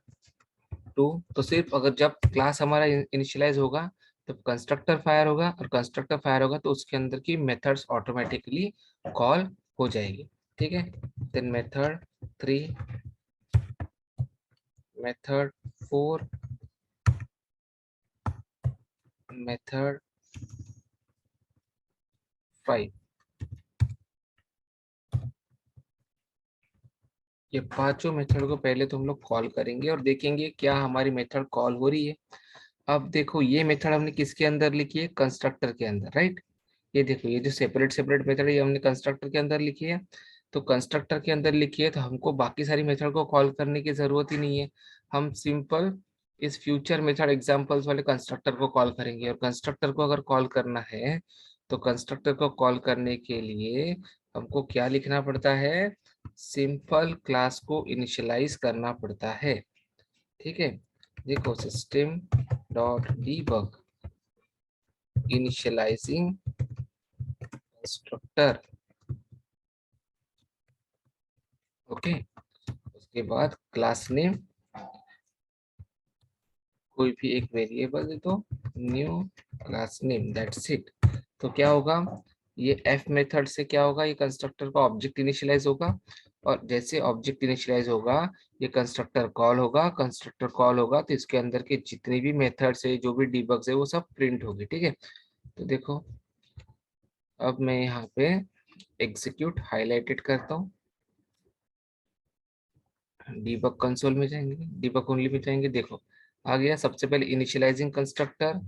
2। तो सिर्फ अगर जब क्लास हमारा इनिशियलाइज होगा तब कंस्ट्रक्टर फायर होगा, और कंस्ट्रक्टर फायर होगा तो उसके अंदर की मेथड्स ऑटोमेटिकली कॉल हो जाएगी, ठीक है। Then method 3, method 4, method 5। ये पांचों मेथड को पहले तो हम लोग कॉल करेंगे और देखेंगे क्या हमारी मेथड कॉल हो रही है। अब देखो ये मेथड हमने किसके अंदर लिखी है, कंस्ट्रक्टर के अंदर, राइट। ये देखो ये जो सेपरेट सेपरेट मेथड है ये हमने कंस्ट्रक्टर के अंदर लिखी है। तो कंस्ट्रक्टर के अंदर लिखी है तो हमको बाकी सारी मेथड को कॉल करने की जरूरत ही नहीं है। हम सिंपल इस फ्यूचर मेथड एग्जांपल्स वाले कंस्ट्रक्टर को कॉल करेंगे, और कंस्ट्रक्टर को अगर कॉल करना है तो कंस्ट्रक्टर को कॉल करने के लिए हमको क्या लिखना पड़ता है, सिंपल क्लास को इनिशियलाइज करना पड़ता है, ठीक है। देखो system dot debug initialising constructor, okay. उसके बाद क्लास नेम कोई भी एक वेरिएबल दे दो, new class name, that's it. तो क्या होगा, ये एफ मेथड से क्या होगा, ये कंस्ट्रक्टर का ऑब्जेक्ट इनिशियलाइज होगा, और जैसे ऑब्जेक्ट इनिशियलाइज होगा ये कंस्ट्रक्टर कॉल होगा, कंस्ट्रक्टर कॉल होगा तो इसके अंदर के जितने भी मेथड्स है जो भी डीबग्स है वो सब प्रिंट होगी, ठीक है। तो देखो अब मैं यहाँ पे एग्जीक्यूट हाईलाइटेड करता हूँ, डीबग कंसोल में जाएंगे, डीबग ओनली में जाएंगे, देखो आ गया। सबसे पहले initialising constructor,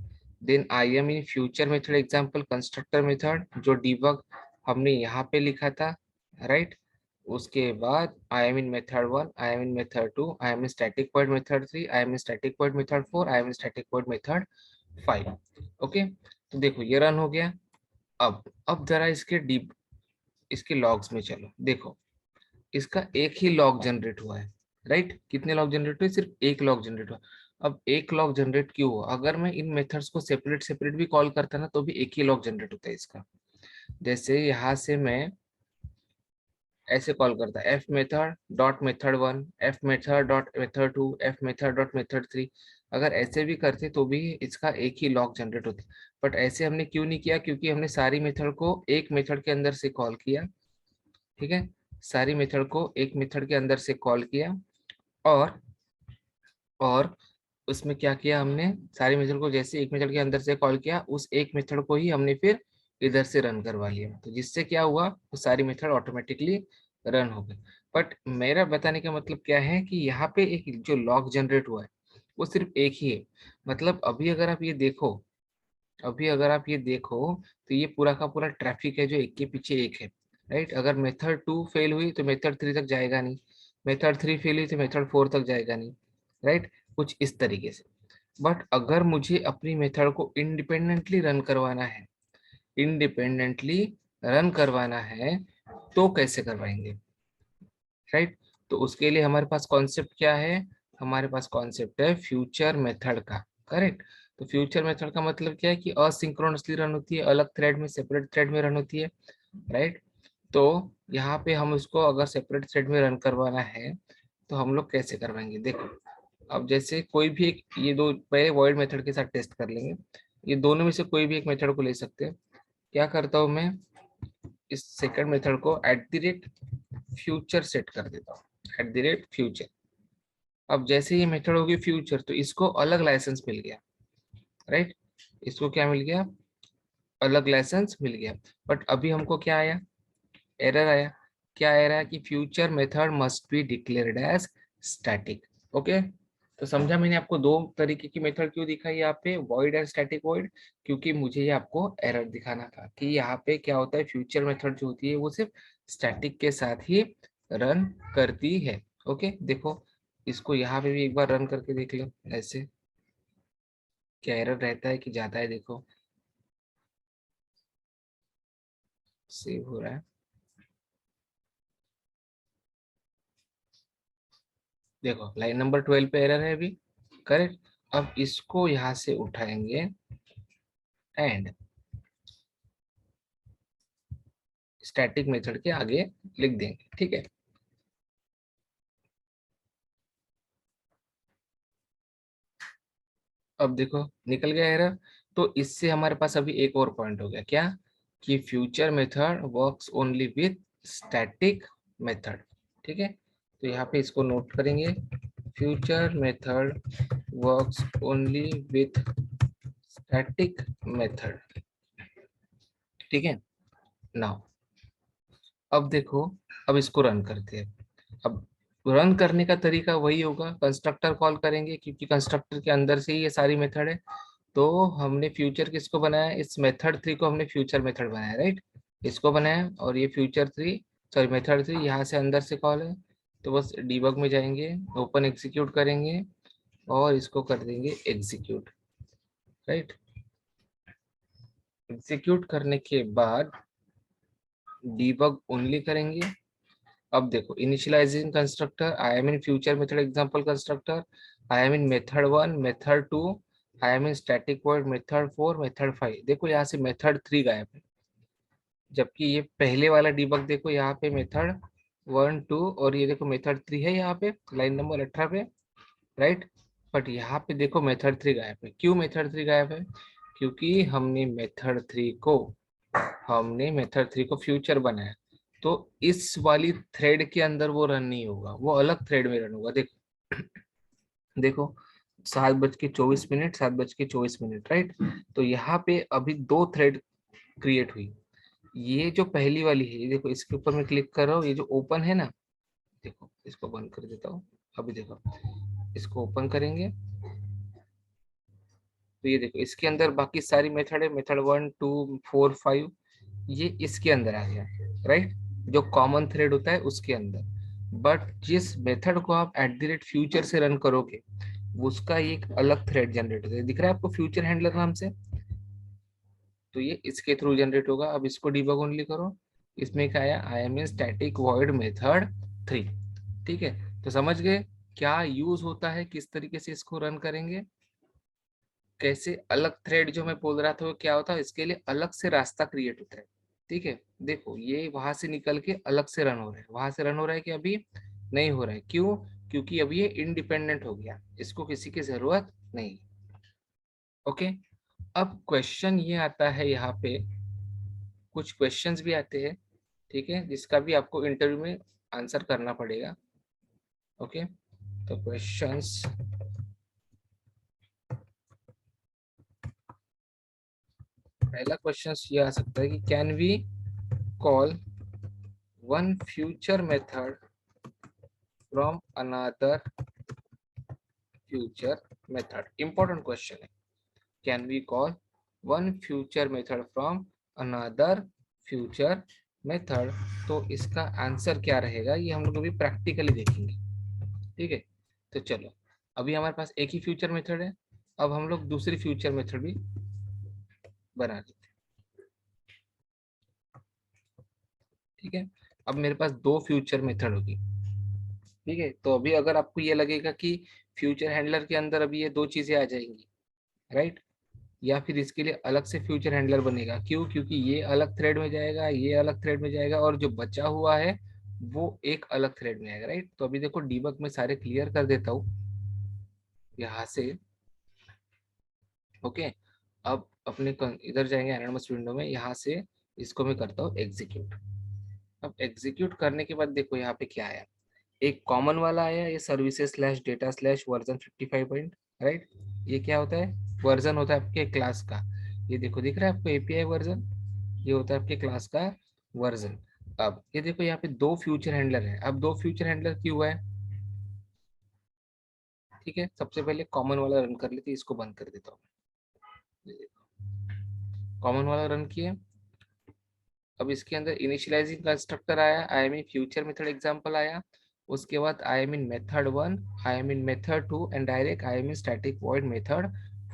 then I am in future method example constructor method जो डीबग हमने यहाँ पे लिखा था, राइट। उसके बाद I am in method 1, I am in method 2, I am in static point method 3, I am in static point method 4, I am in static point method 5। Okay, तो देखो ये रन हो गया। अब जरा इसके लॉग्स में चलो, देखो इसका एक ही लॉग जनरेट हुआ है, राइट। कितने लॉग जनरेट हुए, सिर्फ एक लॉग जनरेट हुआ। अब एक लॉग जनरेट क्यों हुआ, अगर मैं इन मेथड्स को सेपरेट सेपरेट भी कॉल करता ना तो भी एक ही लॉग जनरेट होता है इसका। जैसे यहाँ से मैं ऐसे कॉल करता F method dot method 1, F method dot method 2, F method dot method 3। अगर ऐसे भी करते तो भी इसका एक ही लॉग जनरेट होता। बट ऐसे हमने क्यों नहीं किया, क्योंकि हमने सारी मेथड को एक मेथड के अंदर से कॉल किया, ठीक है। सारी मेथड को एक मेथड के अंदर से कॉल किया, और और उसमें क्या किया हमने, सारी मेथड को जैसे एक मेथड के अंदर से कॉल किया उस एक मेथड को ही हमने फिर इधर से रन करवा लिया, तो जिससे क्या हुआ वो सारी मेथड ऑटोमेटिकली रन हो गई। बट मेरा बताने का मतलब क्या है कि यहाँ पे एक जो लॉग जनरेट हुआ है वो सिर्फ एक ही है। मतलब अभी अगर आप ये देखो तो ये पूरा का पूरा ट्रैफिक है जो एक के पीछे एक है, राइट। अगर मेथड 2 फेल हुई तो मेथड 3 तक जाएगा नहीं, मेथड 3 फेल हुई तो मेथड 4 तक जाएगा नहीं, राइट। कुछ इस तरीके से। बट अगर मुझे अपनी मेथड को इंडिपेंडेंटली रन करवाना है तो कैसे करवाएंगे, राइट। तो उसके लिए हमारे पास कॉन्सेप्ट क्या है, हमारे पास कॉन्सेप्ट है फ्यूचर मेथड का, करेक्ट। तो फ्यूचर मेथड का मतलब क्या है कि असिंक्रोनसली रन होती है, अलग थ्रेड में, सेपरेट थ्रेड में रन होती है, राइट। तो यहाँ पे हम उसको अगर सेपरेट थ्रेड में रन करवाना है तो हम लोग कैसे करवाएंगे, देखो। अब जैसे कोई भी एक, ये दो पहले वॉइड मेथड के साथ टेस्ट कर लेंगे। ये दोनों में से कोई भी एक मेथड को ले सकते हैं। क्या करता हूँ मैं, इस सेकंड मेथड को @ फ्यूचर सेट कर देता हूँ, @फ्यूचर। अब जैसे ये मेथड होगी फ्यूचर तो इसको अलग लाइसेंस मिल गया, राइट। इसको क्या मिल गया, अलग लाइसेंस मिल गया। बट अभी हमको क्या आया, एरर आया। क्या एरर आया कि future method must be declared as static, okay. तो समझा मैंने आपको दो तरीके की मेथड क्यों दिखाई यहाँ पे, वॉइड एंड स्टैटिक वॉइड, क्योंकि मुझे ये आपको एरर दिखाना था कि यहाँ पे क्या होता है, फ्यूचर मेथड जो होती है वो सिर्फ स्टैटिक के साथ ही रन करती है, ओके। देखो इसको यहाँ पे भी एक बार रन करके देख लो, ऐसे क्या एरर रहता है कि जाता है, देखो सेव हो रहा है। देखो लाइन नंबर 12 पे एरर है अभी, करेक्ट। अब इसको यहाँ से उठाएंगे एंड स्टैटिक मेथड के आगे लिख देंगे, ठीक है। अब देखो निकल गया एरर। तो इससे हमारे पास अभी एक और पॉइंट हो गया, क्या कि future method works only with static method, ठीक है। तो यहाँ पे इसको नोट करेंगे, future method works only with static method, ठीक है। नाउ अब देखो, अब इसको रन करते हैं। अब रन करने का तरीका वही होगा, कंस्ट्रक्टर कॉल करेंगे क्योंकि कंस्ट्रक्टर के अंदर से ही ये सारी मेथड है। तो हमने फ्यूचर किसको बनाया, इस मेथड 3 को हमने फ्यूचर मेथड बनाया, राइट। इसको बनाया और ये फ्यूचर 3, सॉरी मेथड 3 यहाँ से अंदर से कॉल है। तो बस डीबग में जाएंगे, ओपन एग्जीक्यूट करेंगे और इसको कर देंगे एग्जीक्यूट, राइट। एग्जीक्यूट करने के बाद डीबग ओनली करेंगे। अब देखो initialising constructor, I am in future method example constructor, I am in method 1 method 2, I am in static void method 4 method 5। देखो यहाँ से मेथड 3 गायब है, जबकि ये पहले वाला डीबग देखो यहाँ पे मेथड 1 2 और ये देखो मेथड 3 है यहाँ पे लाइन नंबर 18 पे, राइट। बट यहाँ पे देखो मेथड 3 गायब है। क्यों मेथड 3 गायब है? क्योंकि हमने मेथड 3 को फ्यूचर बनाया। तो इस वाली थ्रेड के अंदर वो रन नहीं होगा, वो अलग थ्रेड में रन होगा। देखो देखो 7:24, 7:24, राइट। तो यहाँ पे अभी दो थ्रेड क्रिएट हुई। ये जो पहली वाली है, ये देखो इसके ऊपर मैं क्लिक कर रहा हूँ, ये जो ओपन है ना, देखो इसको बंद कर देता हूँ। अभी देखो इसको ओपन करेंगे तो ये देखो इसके अंदर बाकी सारी मेथड है, मेथड 1 2 4 5, ये इसके अंदर आ गया, राइट। जो कॉमन थ्रेड होता है उसके अंदर। बट जिस मेथड को आप @फ्यूचर से रन करोगे उसका एक अलग थ्रेड जनरेट होता है, दिख रहा है आपको फ्यूचर हैंडलर नाम से। तो ये इसके थ्रू जनरेट होगा। अब इसको डिबग ओनली करो, इसमें क्या आया, आई am in static void method 3, ठीक है। तो समझ गए क्या यूज होता है, किस तरीके से इसको रन करेंगे, कैसे अलग थ्रेड जो मैं बोल रहा था वो क्या होता है, इसके लिए अलग से रास्ता क्रिएट होता है, ठीक है। देखो ये वहां से निकल के अलग से रन हो रहा है, वहां से रन हो रहा है कि अभी नहीं हो रहा है, क्यों? क्योंकि अभी ये इंडिपेंडेंट हो गया, इसको किसी की जरूरत नहीं। ओके। अब क्वेश्चन ये आता है यहाँ पे, कुछ क्वेश्चंस भी आते हैं, ठीक है, जिसका भी आपको इंटरव्यू में आंसर करना पड़ेगा। ओके। तो क्वेश्चंस, पहला क्वेश्चंस ये आ सकता है कि can we call one future method from another future method? Important question है। Can we call one future method from another future method? तो इसका आंसर क्या रहेगा ये हम लोग अभी प्रैक्टिकली देखेंगे, ठीक है। तो चलो, अभी हमारे पास एक ही फ्यूचर मेथड है, अब हम लोग दूसरी फ्यूचर मेथड भी बना लेते हैं, ठीक है। अब मेरे पास दो फ्यूचर मेथड होगी, ठीक है। तो अभी अगर आपको ये लगेगा कि फ्यूचर हैंडलर के अंदर अभी ये दो चीजें आ जाएंगी, राइट, या फिर इसके लिए अलग से फ्यूचर हैंडलर बनेगा, क्यों? क्योंकि ये अलग थ्रेड में जाएगा, ये अलग थ्रेड में जाएगा और जो बचा हुआ है वो एक अलग थ्रेड में आएगा, राइट। तो अभी देखो डीबग में सारे क्लियर कर देता हूँ यहाँ से। ओके। अब अपने इधर जाएंगे एनोनिमस विंडो में, यहाँ से इसको मैं करता हूँ एग्जीक्यूट। अब एग्जीक्यूट करने के बाद देखो यहाँ पे क्या आया, एक कॉमन वाला आया, ये services slash data slash version 55 point, right. ये क्या होता है, वर्जन होता है आपके क्लास का। ये देखो दिख रहा है आपको एपीआई वर्जन, ये होता है आपके क्लास का वर्जन। अब ये देखो यहाँ पे दो फ्यूचर हैंडलर है। अब दो फ्यूचर हैंडलर क्यों हुआ है, ठीक है। सबसे पहले कॉमन वाला रन कर लेते, इसको बंद कर देता हूँ। कॉमन वाला रन किया। अब इसके अंदर इनिशियलाइजिंग कंस्ट्रक्टर आया, I mean future method example आया, उसके बाद I mean method 1, I mean method 2 and direct I mean static void method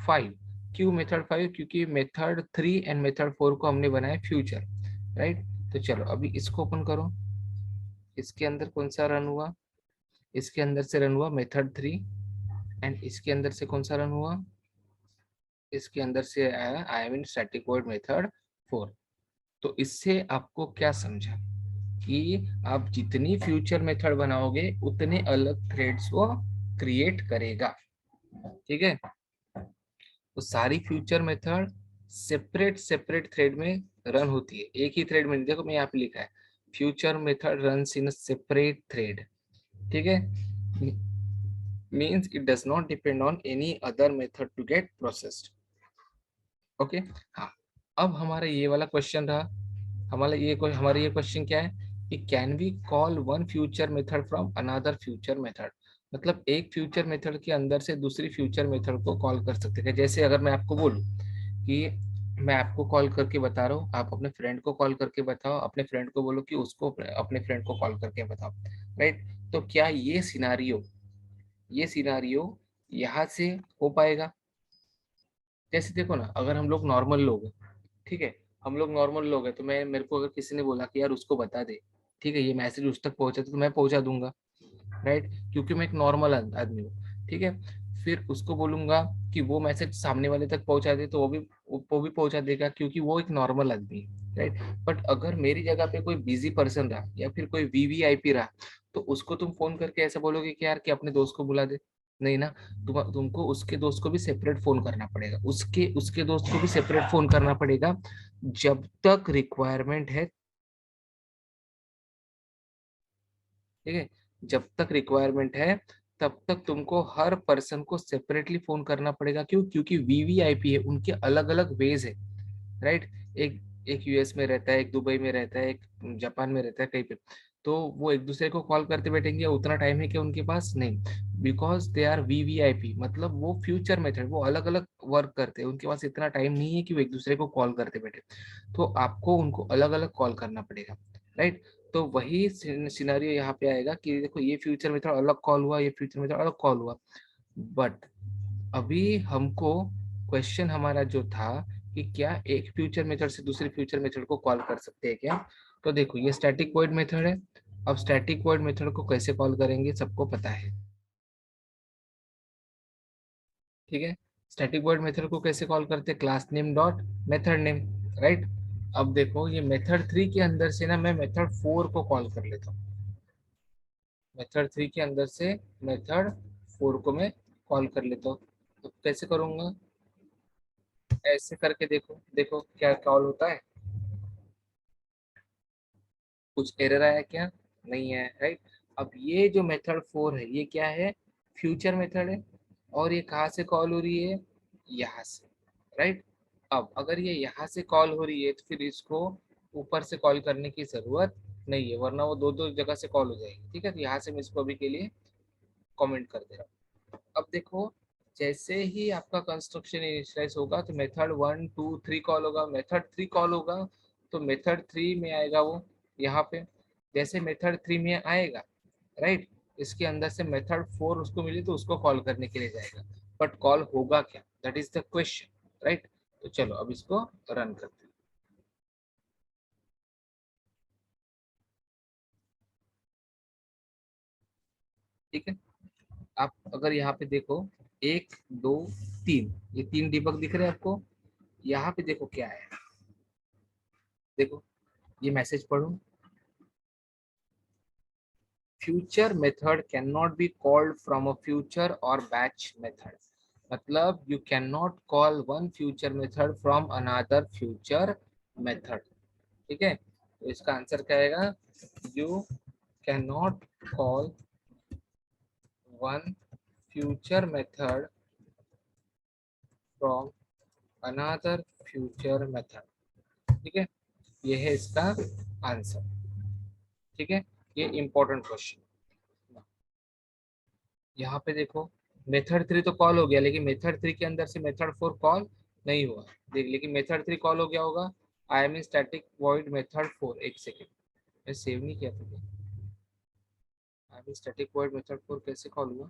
5। क्यों मेथड 5? क्योंकि मेथड 3 एंड मेथड 4 को हमने बनाया फ्यूचर, राइट। तो चलो अभी इसको ओपन करो, इसके अंदर कौन सा रन हुआ, इसके अंदर से रन हुआ मेथड 3 एंड इसके अंदर से कौन सा रन हुआ, इसके अंदर से आया आई am in static void method 4। तो इससे आपको क्या समझा कि आप जितनी फ्यूचर मेथड बनाओगे उतने अलग थ्रेड्स वो क्रिएट करेगा। ठीक है, तो सारी future method separate separate thread में रन होती है, एक ही थ्रेड में। देखो मैं यहाँ पे लिखा है future method runs in separate thread. ठीक है, means it does not depend on any other method to get processed. Okay, हाँ। अब हमारा ये वाला क्वेश्चन रहा, हमारा ये क्वेश्चन क्या है कि can we call one future method from another future method. मतलब एक फ्यूचर मेथड के अंदर से दूसरी फ्यूचर मेथड को कॉल कर सकते हैं। जैसे अगर मैं आपको बोलूं कि मैं आपको कॉल करके बता रहा हूँ, आप अपने फ्रेंड को कॉल करके बताओ, अपने फ्रेंड को बोलो कि उसको अपने फ्रेंड को कॉल करके बताओ, राइट। तो क्या ये सिनारियो यहाँ से हो पाएगा? जैसे देखो ना, अगर हम लोग नॉर्मल लोग हैं, ठीक है, हम लोग नॉर्मल लोग हैं, तो मैं मेरे को अगर किसी ने बोला कि यार उसको बता दे, ठीक है, ये मैसेज उस तक पहुंचा, तो मैं पहुंचा दूंगा, राइट, क्योंकि मैं एक नॉर्मल आदमी हूँ। ठीक है, फिर उसको बोलूंगा कि वो मैसेज सामने वाले तक पहुंचा दे, तो वो भी पहुंचा देगा, क्योंकि वो एक नॉर्मल आदमी है, राइट। बट अगर मेरी जगह पे कोई बिजी पर्सन रहा या फिर कोई वीवीआईपी रहा, तो उसको तुम फोन करके ऐसा बोलोगे कि यार कि अपने दोस्त को बुला दे? नहीं ना, तुमको उसके दोस्त को भी सेपरेट फोन करना पड़ेगा, उसके उसके दोस्त को भी सेपरेट फोन करना पड़ेगा, जब तक रिक्वायरमेंट है। ठीक है, जब तक रिक्वायरमेंट है तब तक तुमको हर पर्सन को सेपरेटली फोन करना पड़ेगा। क्यों? क्योंकि वीवीआईपी है, उनके अलग अलग वेज है, राइट। एक एक यूएस में रहता है, एक दुबई में रहता है, एक जापान में रहता है, कहीं पे। तो वो एक दूसरे को कॉल करते बैठेंगे, उतना टाइम है कि उनके पास? नहीं, बिकॉज दे आर वीवीआईपी, मतलब वो फ्यूचर मेथड, वो अलग अलग वर्क करते हैं, उनके पास इतना टाइम नहीं है कि वो एक दूसरे को कॉल करते बैठे। तो आपको उनको अलग अलग कॉल करना पड़ेगा, राइट। तो वही सिनारियो यहाँ पे आएगा कि देखो ये फ्यूचर मेथड अलग कॉल हुआ, ये फ्यूचर मेथड अलग कॉल हुआ। बट अभी हमको क्वेश्चन हमारा जो था कि क्या एक फ्यूचर मेथड से दूसरे फ्यूचर मेथड को कॉल कर सकते हैं क्या? तो देखो ये स्टैटिक वॉइड मेथड है। अब स्टैटिक वॉइड मेथड को कैसे कॉल करेंगे सबको पता है, ठीक है। स्टैटिक वॉइड मेथड को कैसे कॉल करते हैं? Class name dot method name, right. अब देखो ये मेथड 3 के अंदर से ना मैं मेथड 4 को कॉल कर लेता हूँ, मेथड 3 के अंदर से मेथड 4 को मैं कॉल कर लेता हूँ। तो कैसे करूंगा? ऐसे करके देखो, देखो क्या कॉल होता है। कुछ एरर आया क्या? नहीं है, राइट। अब ये जो मेथड 4 है ये क्या है? फ्यूचर मेथड है। और ये कहाँ से कॉल हो रही है? यहाँ से, राइट। अब अगर ये यहाँ से कॉल हो रही है तो फिर इसको ऊपर से कॉल करने की जरूरत नहीं है, वरना वो दो दो जगह से कॉल हो जाएगी। ठीक है, तो यहाँ से मैं इसको अभी के लिए कमेंट कर दे रहा हूँ। अब देखो, जैसे ही आपका कंस्ट्रक्शन इनिशियलाइज होगा तो मेथड 1 2 3 कॉल होगा, मेथड 3 कॉल होगा तो मेथड 3 में आएगा वो यहाँ पे। जैसे मेथड 3 में आएगा, राइट, इसके अंदर से मेथड 4 उसको मिली तो उसको कॉल करने के लिए जाएगा। बट कॉल होगा क्या, that is the question, right. तो चलो अब इसको रन करते हैं। ठीक है, आप अगर यहाँ पे देखो, 1 2 3, ये 3 डिबग दिख रहे हैं आपको। यहाँ पे देखो क्या है, देखो ये मैसेज पढ़ो। Future method can not be called from a future और बैच मेथड। मतलब you can not call one future method from another future method. ठीक है, तो इसका आंसर क्या आएगा? You can not call one future method from another future method. ठीक है, ये है इसका आंसर। ठीक है, ये इंपॉर्टेंट क्वेश्चन। यहाँ पे देखो, मेथड 3 तो कॉल हो गया, लेकिन मेथड 3 के अंदर से मेथड 4 कॉल नहीं हुआ। देख, लेकिन मेथड 3 कॉल हो गया होगा। आई am in static void method 4। एक सेकेंड, मैं सेव नहीं किया था। आई am in static void method 4 कैसे कॉल हुआ?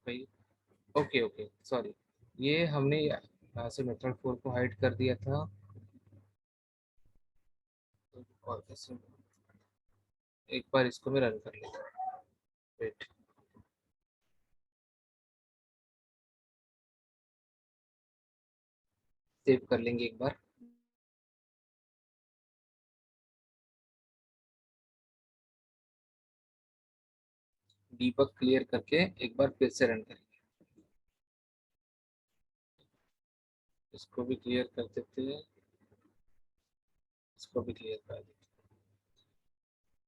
भाई, ओके ओके, सॉरी, ये हमने यहाँ से मेथड 4 को हाइड कर दिया था, तो कॉल कैसे, एक बार इसको मैं रन कर लेता हूँ, वेट। सेव कर लेंगे एक बार। डीबग क्लियर करके एक बार फिर से रन करेंगे। इसको भी क्लियर कर देते हैं, इसको भी क्लियर कर देते हैं।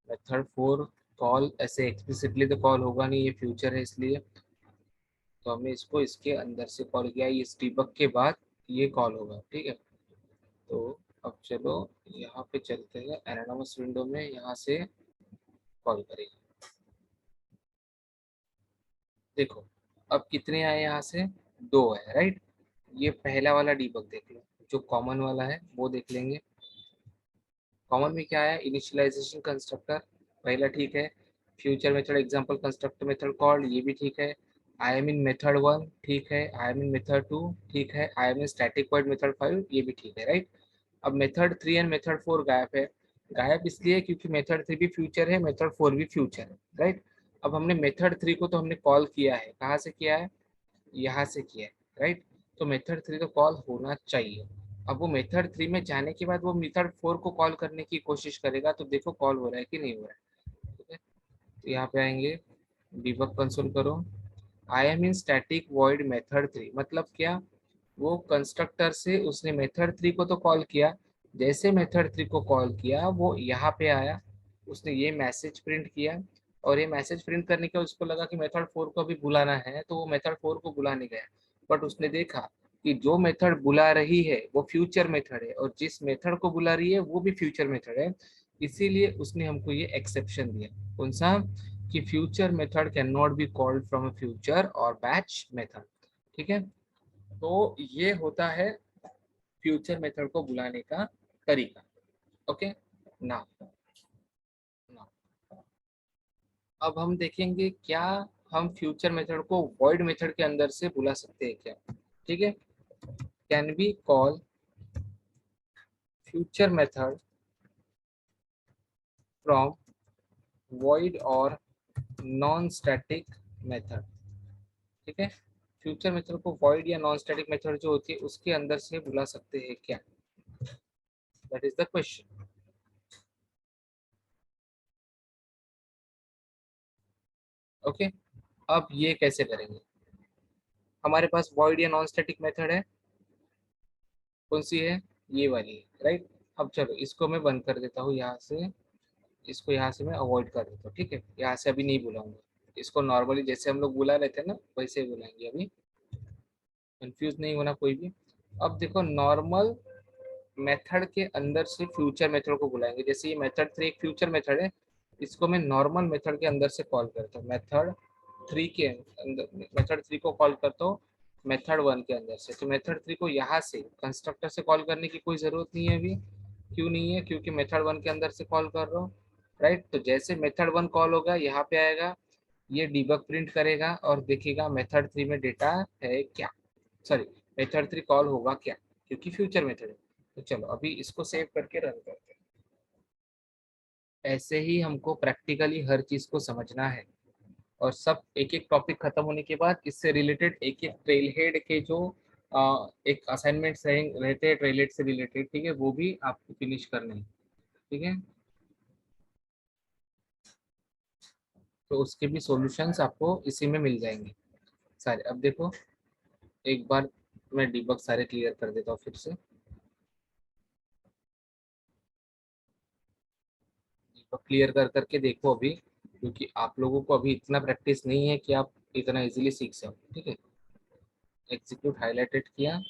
मेथड 4 कॉल ऐसे एक्सप्लिसिटली तो कॉल होगा नहीं, ये फ्यूचर है इसलिए, तो हमने इसको इसके अंदर से कॉल किया, इस डीबग के बाद ये कॉल होगा, ठीक है। तो अब चलो यहाँ पे चलते हैं, एनानॉमस विंडो में यहाँ से कॉल करेंगे। देखो अब कितने आए यहाँ से, 2 है, राइट। ये पहला वाला डीबग देख लो, जो कॉमन वाला है वो देख लेंगे। कॉमन में क्या है, इनिशियलाइजेशन कंस्ट्रक्टर, पहला ठीक है। Future method example constructor method called, ये भी ठीक है। आई एम इन मेथड 1 ठीक है, आई एम इन मेथड 2 ठीक है, आई am in static void method 5 ये भी ठीक है, राइट। अब मेथड 3 एंड मेथड 4 गायब है। गायब इसलिए क्योंकि मेथड 3 भी फ्यूचर है, मेथड 4 भी फ्यूचर है, राइट। अब हमने मेथड 3 को तो हमने कॉल किया है, कहाँ से किया है, यहाँ से किया है, राइट। तो मेथड 3 तो कॉल होना चाहिए। अब वो मेथड 3 में जाने के बाद वो मेथड 4 को कॉल करने की कोशिश करेगा, तो देखो कॉल हो रहा है कि नहीं हो रहा है, ठीक है। तो यहाँ पे आएंगे, डिबग कंसोल करो, आई am in static void method 3, मतलब क्या, वो कंस्ट्रक्टर से उसने मेथड 3 को तो कॉल किया, जैसे मेथड 3 को कॉल किया वो यहाँ पे आया, उसने ये मैसेज प्रिंट किया, और ये मैसेज प्रिंट करने के बाद उसको लगा कि मेथड 4 को भी बुलाना है, तो वो मेथड 4 को बुलाने गया। बट उसने देखा कि जो मेथड बुला रही है वो फ्यूचर मेथड है, और जिस मेथड को बुला रही है वो भी फ्यूचर मेथड है, इसीलिए उसने हमको ये एक्सेप्शन दिया, कौन सा, कि future method can not be called from a future और बैच मेथड, ठीक है। तो ये होता है फ्यूचर मेथड को बुलाने का तरीका, ओके ना। अब हम देखेंगे क्या हम फ्यूचर मेथड को वॉइड मेथड के अंदर से बुला सकते हैं क्या, ठीक है। Can be call future method from void और नॉन स्टैटिक मेथड, ठीक है। फ्यूचर मेथड को वॉइड या नॉन स्टैटिक मेथड जो होती है उसके अंदर से बुला सकते हैं क्या, that is the question, okay. अब ये कैसे करेंगे, हमारे पास वॉइड या नॉन स्टैटिक मेथड है, कौन सी है, ये वाली है, राइट। अब चलो इसको मैं बंद कर देता हूँ यहाँ से, इसको यहाँ से मैं अवॉइड कर देता हूँ, ठीक है, यहाँ से अभी नहीं बुलाऊंगा, इसको नॉर्मली जैसे हम लोग बुला रहे थे ना वैसे ही बुलाएंगे अभी, कंफ्यूज नहीं होना कोई भी। अब देखो नॉर्मल मेथड के अंदर से फ्यूचर मेथड को बुलाएंगे, जैसे ये मेथड 3 एक फ्यूचर मेथड है, इसको मैं नॉर्मल मेथड के अंदर से कॉल करता हूँ, मेथड 3 के अंदर, मेथड 3 को कॉल करता हूँ मेथड 1 के अंदर से, तो मेथड 3 को यहाँ से कंस्ट्रक्टर से कॉल करने की कोई जरूरत नहीं है अभी, क्यों नहीं है, क्योंकि मेथड 1 के अंदर से कॉल कर रहा हूँ, राइट। तो जैसे मेथड 1 कॉल होगा यहाँ पे आएगा, ये डिबग प्रिंट करेगा और देखेगा मेथड 3 में डेटा है क्या, सॉरी मेथड 3 कॉल होगा क्या, क्योंकि फ्यूचर मेथड है। तो चलो अभी इसको सेव करके रन करते हैं। ऐसे ही हमको प्रैक्टिकली हर चीज को समझना है, और सब एक एक टॉपिक खत्म होने के बाद इससे रिलेटेड एक एक ट्रेल हेड के जो एक असाइनमेंट्स रहते हैं ट्रेल हेड से रिलेटेड, ठीक है, वो भी आपको फिनिश करने हैं, ठीक है। तो उसके भी सॉल्यूशंस आपको इसी में मिल जाएंगे सारे। अब देखो एक बार मैं डिबग सारे क्लियर कर देता हूँ फिर से, डिबग क्लियर कर करके देखो अभी, क्योंकि आप लोगों को अभी इतना प्रैक्टिस नहीं है कि आप इतना इजीली सीख सको, ठीक है। एग्जीक्यूट हाईलाइटेड किया,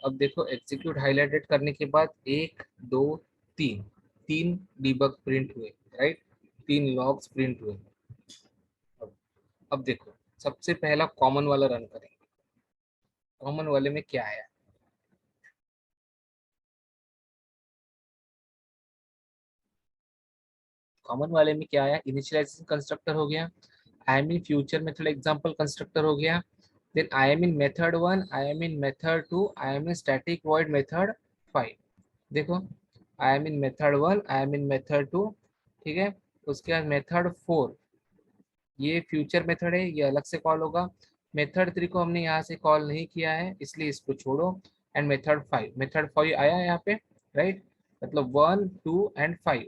अब देखो एग्जीक्यूट हाईलाइटेड करने के बाद 1 2 3 तीन डीबग प्रिंट हुए, राइट, 3 लॉग्स प्रिंट हुए। अब अब देखो सबसे पहला कॉमन वाला रन करेंगे, कॉमन वाले में क्या आया, कॉमन वाले में क्या आया, इनिशियलाइजेशन कंस्ट्रक्टर हो गया, I mean future method example constructor हो गया, then I am in method 1, I am in method 2, I am in static void method 5. देखो I am in method 1, I am in method 2, ठीक है। उसके बाद method 4, ये फ्यूचर मेथड है, ये अलग से कॉल होगा। मेथड 3 को हमने यहाँ से कॉल नहीं किया है इसलिए इसको छोड़ो। एंड मेथड 5 आया यहाँ पे, राइट, मतलब 1 2 एंड 5,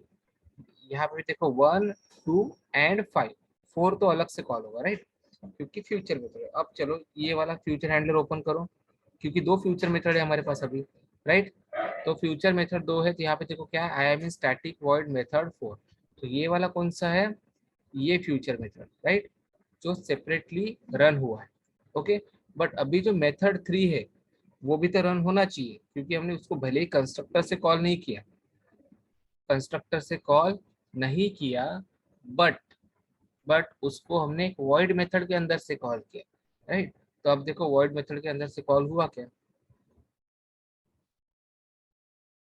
यहाँ पे भी देखो 1 2 एंड 5, 4 तो अलग से कॉल होगा, राइट, क्योंकि फ्यूचर मेथड है। अब चलो ये वाला फ्यूचर हैंडलर ओपन करो, क्योंकि दो फ्यूचर मेथड है हमारे पास अभी, राइट। तो फ्यूचर मेथड दो है, तो यहाँ पे देखो क्या है, आई am in static void method 4, तो ये वाला कौन सा है, ये फ्यूचर मेथड, राइट, जो सेपरेटली रन हुआ है। ओके, बट अभी जो मेथड 3 है वो भी तो रन होना चाहिए, क्योंकि हमने उसको भले ही कंस्ट्रक्टर से कॉल नहीं किया, कंस्ट्रक्टर से कॉल नहीं किया, बट उसको हमने एक वॉइड मेथड के अंदर से कॉल किया, राइट। तो अब देखो वॉइड मेथड के अंदर से कॉल हुआ क्या,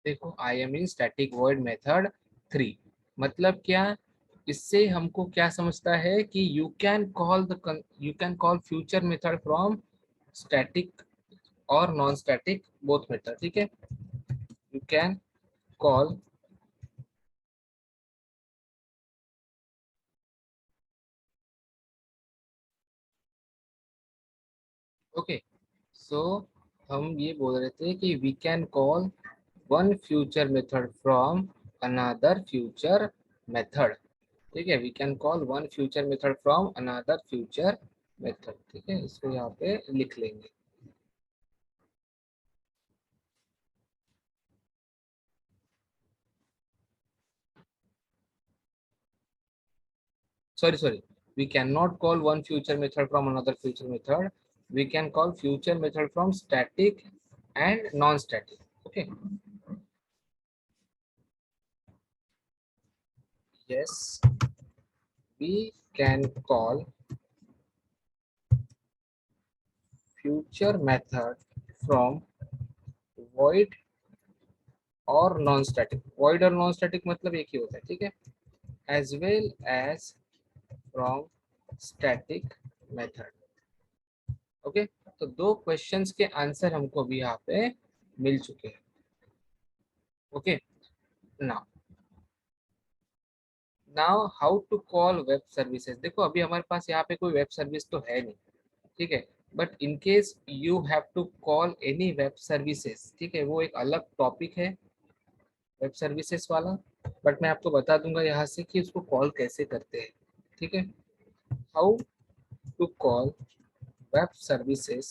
देखो I am in static void method 3, मतलब क्या, इससे हमको क्या समझता है कि you can call future method from static और नॉन स्टैटिक बोथ मेथड, ठीक है। You can call okay, so हम ये बोल रहे थे कि we can call one future method from another future method, ठीक है, we can call one future method from another future method, ठीक है, इसको यहाँ पे लिख लेंगे। Sorry, we cannot call one future method from another future method, we can call future method from static and non-static, okay, yes, we can call future method from void और non static, void और non static मतलब एक ही होता है, ठीक है, as well as from static method, okay. तो दो क्वेश्चंस के आंसर हमको भी यहाँ पे मिल चुके हैं, okay. Now how to call web services, देखो अभी हमारे पास यहाँ पे कोई वेब सर्विस तो है नहीं, ठीक है, but in case you have to call any web services, ठीक है, वो एक अलग टॉपिक है वेब सर्विसेज वाला, बट मैं आपको बता दूंगा यहाँ से कि उसको कॉल कैसे करते हैं, ठीक है। How to call web services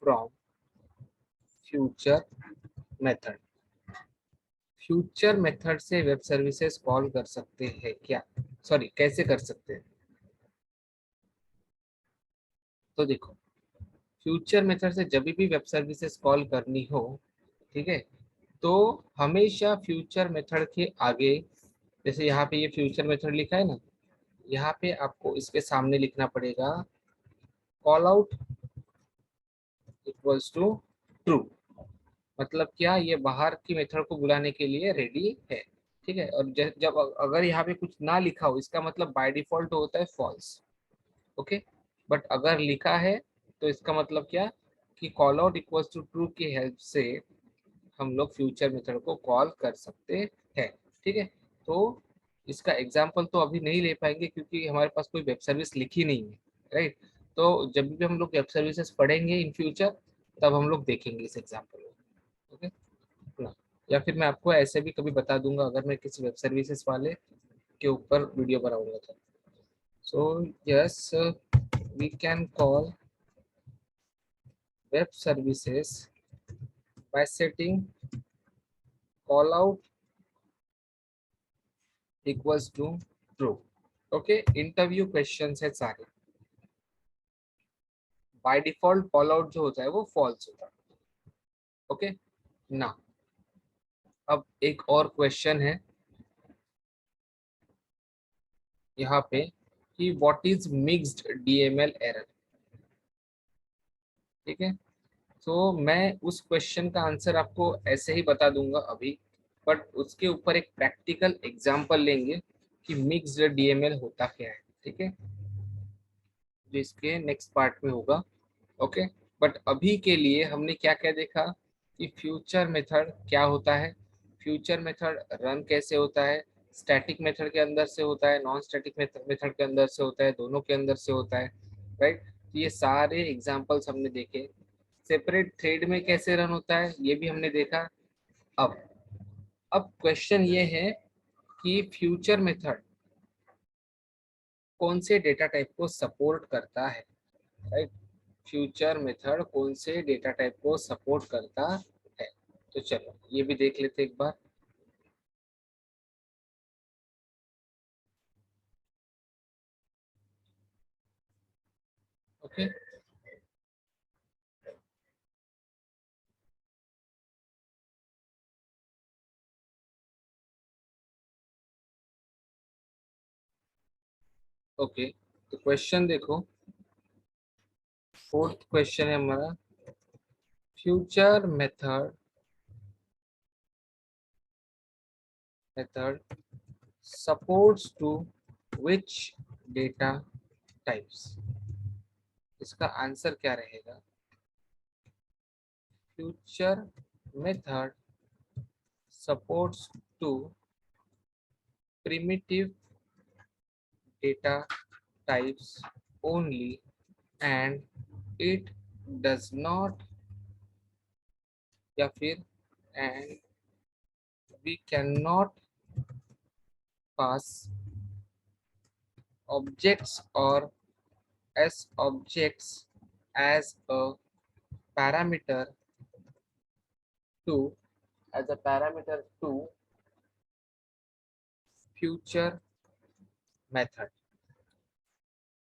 from future method, future method से वेब सर्विसेज कॉल कर सकते हैं क्या, सॉरी कैसे कर सकते हैं, तो देखो फ्यूचर मेथड से जब भी वेब सर्विसेज कॉल करनी हो, ठीक है, तो हमेशा फ्यूचर मेथड के आगे, जैसे यहाँ पे ये फ्यूचर मेथड लिखा है ना, यहाँ पे आपको इसके सामने लिखना पड़ेगा call out equals to true, मतलब क्या, ये बाहर की मेथड को बुलाने के लिए रेडी है, ठीक है। और जब अगर यहाँ पे कुछ ना लिखा हो, इसका मतलब बाय डिफॉल्ट होता है फॉल्स, ओके, बट अगर लिखा है तो इसका मतलब क्या, कि call out equals to true की हेल्प से हम लोग फ्यूचर मेथड को कॉल कर सकते हैं, ठीक है। तो इसका एग्जाम्पल तो अभी नहीं ले पाएंगे क्योंकि हमारे पास कोई वेब सर्विस लिखी नहीं है, राइट। तो जब भी हम लोग वेब सर्विसेज पढ़ेंगे इन फ्यूचर, तब हम लोग देखेंगे इस एग्जाम्पल को, ओके ना। या फिर मैं आपको ऐसे भी कभी बता दूंगा अगर मैं किसी वेब सर्विसेज वाले के ऊपर वीडियो बनाऊंगा तो। So yes, we can call web services by setting call out equals to true, okay. Interview question है सारे, बाय डिफॉल्ट कॉल आउट जो होता है वो फॉल्स होता है, ओके ना। अब एक और क्वेश्चन है यहाँ पे कि what is mixed DML error, ठीक है। तो मैं उस क्वेश्चन का आंसर आपको ऐसे ही बता दूंगा अभी, बट उसके ऊपर एक प्रैक्टिकल एग्जांपल लेंगे कि मिक्स्ड डीएमएल होता क्या है, ठीक है। जो इसके नेक्स्ट पार्ट में होगा। ओके, बट अभी के लिए हमने क्या क्या देखा कि फ्यूचर मेथड क्या होता है, फ्यूचर मेथड रन कैसे होता है, स्टैटिक मेथड के अंदर से होता है, नॉन स्टैटिक मेथड के अंदर से होता है, दोनों के अंदर से होता है, राइट। तो ये सारे एग्जांपल्स हमने देखे। सेपरेट थ्रेड में कैसे रन होता है ये भी हमने देखा। अब अब क्वेश्चन ये है कि फ्यूचर मेथड कौन से डेटा टाइप को सपोर्ट करता है, राइट। फ्यूचर मेथड कौन से डेटा टाइप को सपोर्ट करता है, तो चलो ये भी देख लेते एक बार। ओके, ओके, तो क्वेश्चन देखो, फोर्थ क्वेश्चन है हमारा, future method supports to which data types. इसका आंसर क्या रहेगा, future method supports to primitive data types only and it does not, या फिर and we cannot pass objects or as objects as a parameter to, as a parameter to future method।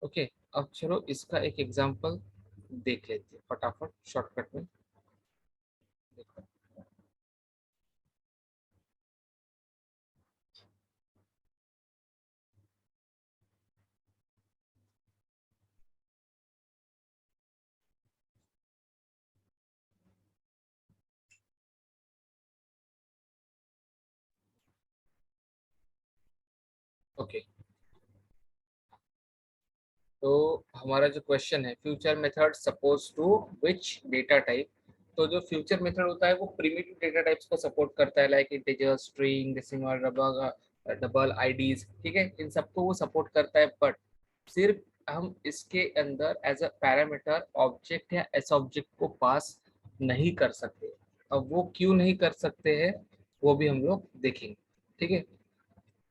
Okay, अब चलो इसका एक example देख लेते हैं फटाफट शॉर्टकट में। देखो, ओके, तो हमारा जो क्वेश्चन है, future method suppose to which data type, तो जो फ्यूचर मेथड होता है वो प्रिमिटिव डेटा टाइप्स को सपोर्ट करता है, like integer, string, decimal, double IDs, ठीक है, इन सबको वो सपोर्ट करता है। बट सिर्फ हम इसके अंदर एज अ पैरामीटर ऑब्जेक्ट या एस ऑब्जेक्ट को पास नहीं कर सकते। अब वो क्यों नहीं कर सकते हैं वो भी हम लोग देखेंगे, ठीक है।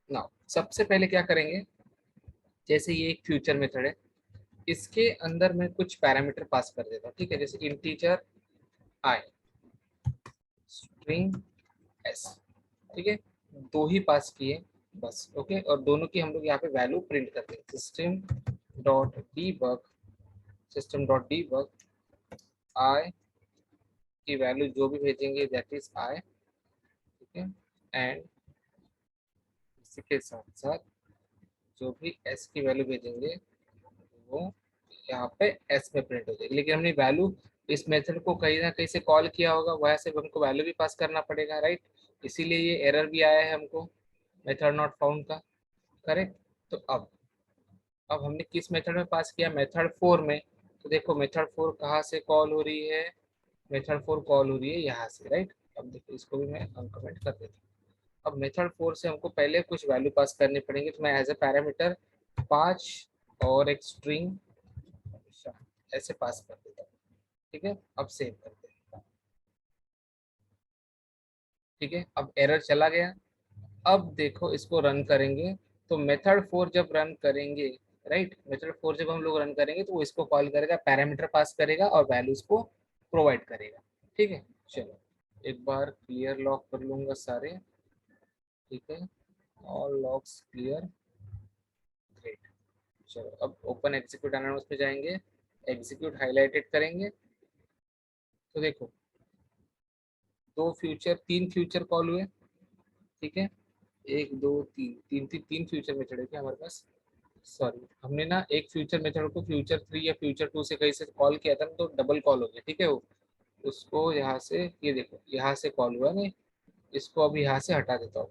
नाउ सबसे पहले क्या करेंगे, जैसे ये एक फ्यूचर मेथड है, इसके अंदर मैं कुछ पैरामीटर पास कर देता हूँ, ठीक है, जैसे इंटीजर आई, स्ट्रिंग एस, ठीक है, दो ही पास किए बस। ओके, और दोनों की हम लोग यहाँ पे वैल्यू प्रिंट करते हैं, सिस्टम डॉट डीबग आई की वैल्यू जो भी भेजेंगे दैट इज आई, ठीक है, एंड इसी के साथ साथ जो भी एस की वैल्यू भेजेंगे वो यहाँ पे एस में प्रिंट हो जाएगी। लेकिन हमने वैल्यू इस मेथड को कहीं ना कहीं से कॉल किया होगा, वहाँ से हमको वैल्यू भी पास करना पड़ेगा, राइट। इसीलिए ये एरर भी आया है हमको, मेथड नॉट फाउंड का, करेक्ट। तो अब हमने किस मेथड में पास किया, मेथड 4 में। तो देखो मेथड 4 कहाँ से कॉल हो रही है, मेथड 4 कॉल हो रही है यहाँ से, राइट। अब देखो इसको भी मैं अनकमेंट कर देता हूँ। अब मेथड 4 से हमको पहले कुछ वैल्यू पास करनी पड़ेंगे, तो मैं एज ए पैरामीटर 5 और एक स्ट्रिंग ऐसे पास कर देता हूँ, ठीक है। अब सेव करते हैं, ठीक है, अब एरर चला गया। अब देखो इसको रन करेंगे, तो मेथड 4 जब रन करेंगे, राइट, मेथड 4 जब हम लोग रन करेंगे तो वो इसको कॉल करेगा, पैरामीटर पास करेगा और वैल्यूज को प्रोवाइड करेगा, ठीक है। चलो एक बार क्लियर लॉग कर लूंगा सारे, ठीक है, ऑल लॉग्स क्लियर, ग्रेट। चलो अब ओपन एग्जीक्यूट एनालिसिस पे जाएंगे, एग्जीक्यूट हाईलाइटेड करेंगे, तो देखो तीन फ्यूचर कॉल हुए, ठीक है, एक दो तीन, तीन फ्यूचर मेथड है क्या हमारे पास, सॉरी हमने ना एक फ्यूचर मेथड को फ्यूचर 3 या फ्यूचर 2 से कहीं से कॉल किया था ना, तो डबल कॉल हो गया, ठीक है। वो उसको यहाँ से, ये देखो यहाँ से कॉल हुआ नहीं, इसको अभी यहाँ से हटा देता हूँ,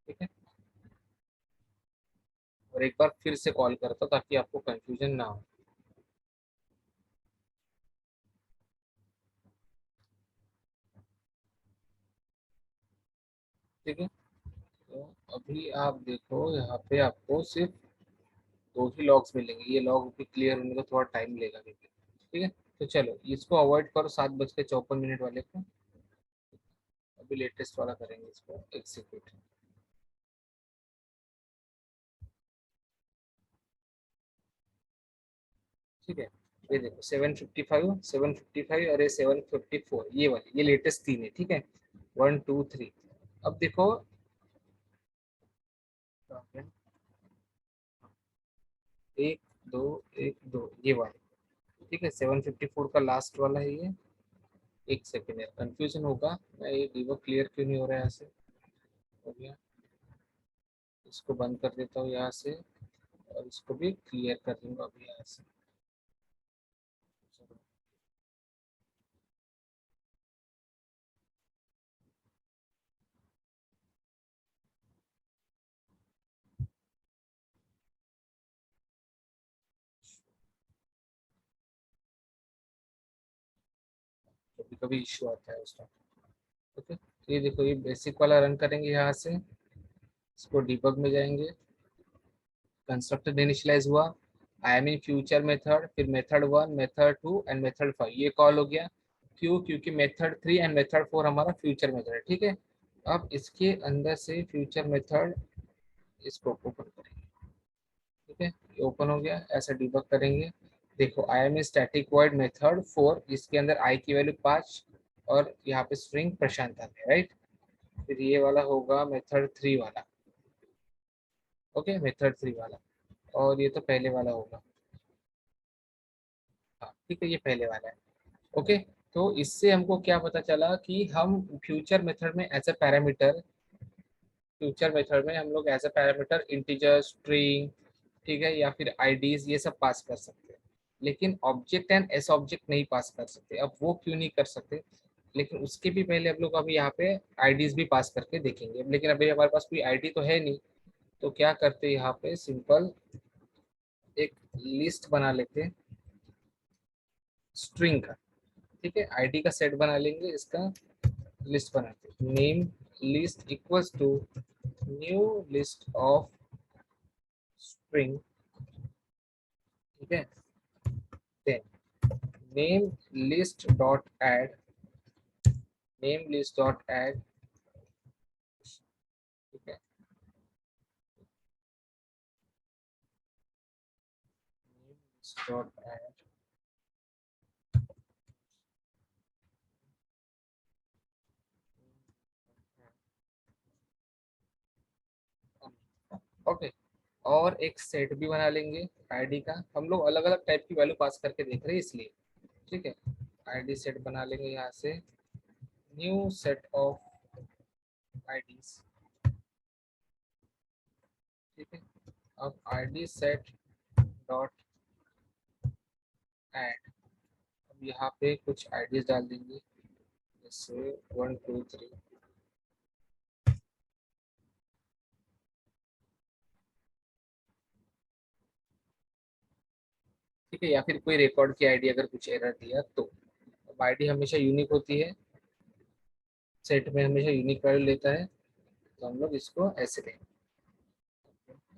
ठीक है, और एक बार फिर से कॉल करता हूँ ताकि आपको कंफ्यूजन ना हो। ठीक है, तो अभी आप देखो यहाँ पे आपको सिर्फ 2 ही लॉग्स मिलेंगे, ये लॉग भी क्लियर होने का थोड़ा टाइम लेगा अभी भी। ठीक है, तो चलो इसको अवॉइड करो 7:54 वाले को, अभी लेटेस्ट वाला करेंगे इसको एग्जीक्यूट। ठीक है, ये देखो 7:55 और ये 7:54, ये वाले ये लेटेस्ट 3 है। ठीक है, 1 2 3। अब देखो 1 2 1 2 ये वाले। ठीक है, 7:54 का लास्ट वाला है ये। एक सेकेंड यार, कंफ्यूजन होगा, मैं ये डिबग क्लियर क्यों नहीं हो रहा है यहाँ से। हो गया, इसको बंद कर देता हूँ यहाँ से, और इसको भी क्लियर कर दूंगा अभी यहाँ से। कभी कभी इश्यू आता है उसका। ओके, तो ये देखो ये बेसिक वाला रन करेंगे यहाँ से, इसको डिबग में जाएंगे, कंस्ट्रक्टर इनिशियलाइज हुआ, आई एम इन फ्यूचर मेथड, फिर मेथड 1 मेथड 2 एंड मेथड 5 ये कॉल हो गया। क्यों? क्योंकि मेथड 3 एंड मेथड 4 हमारा फ्यूचर मेथड है। ठीक है, अब इसके अंदर से फ्यूचर मेथड इसको ओपन करेंगे। ठीक है, ये ओपन हो गया, ऐसा डिबग करेंगे। देखो I M static void method 4, जिसके अंदर आई की वैल्यू 5 और यहाँ पे स्ट्रिंग प्रशांत आ गया, राइट। फिर ये वाला होगा मेथड 3 वाला। ओके, मेथड 3 वाला, और ये तो पहले वाला होगा। हाँ ठीक है, ये पहले वाला है। ओके, तो इससे हमको क्या पता चला कि हम फ्यूचर मेथड में as a parameter, future method में हम लोग as a parameter integer, string, ठीक है, या फिर आईडीज ये सब पास कर सकते हैं, लेकिन ऑब्जेक्ट एंड एस ऑब्जेक्ट नहीं पास कर सकते। अब वो क्यों नहीं कर सकते, लेकिन उसके भी पहले हम लोग अभी यहाँ पे आईडीज भी पास करके देखेंगे। लेकिन अभी हमारे पास कोई आईडी तो है नहीं, तो क्या करते हैं यहाँ पे सिंपल एक लिस्ट बना लेते हैं स्ट्रिंग का। ठीक है, आईडी का सेट बना लेंगे, इसका लिस्ट बनाते हैं, name list equals to new list of string. ठीक है, then name list dot add, name list dot add. ठीक है, name list dot add, okay, और एक सेट भी बना लेंगे आईडी का। हम लोग अलग अलग टाइप की वैल्यू पास करके देख रहे हैं इसलिए। ठीक है, आईडी सेट बना लेंगे यहाँ से, न्यू सेट ऑफ आईडीज। ठीक है, अब आईडी सेट डॉट ऐड, अब यहाँ पे कुछ आईडीज डाल देंगे, जैसे 1 2 3। ठीक है, या फिर कोई रिकॉर्ड की आईडी अगर कुछ एरर दिया तो। अब आईडी हमेशा यूनिक होती है, सेट में हमेशा यूनिक वैल्यू लेता है, तो हम लोग इसको ऐसे लेंगे,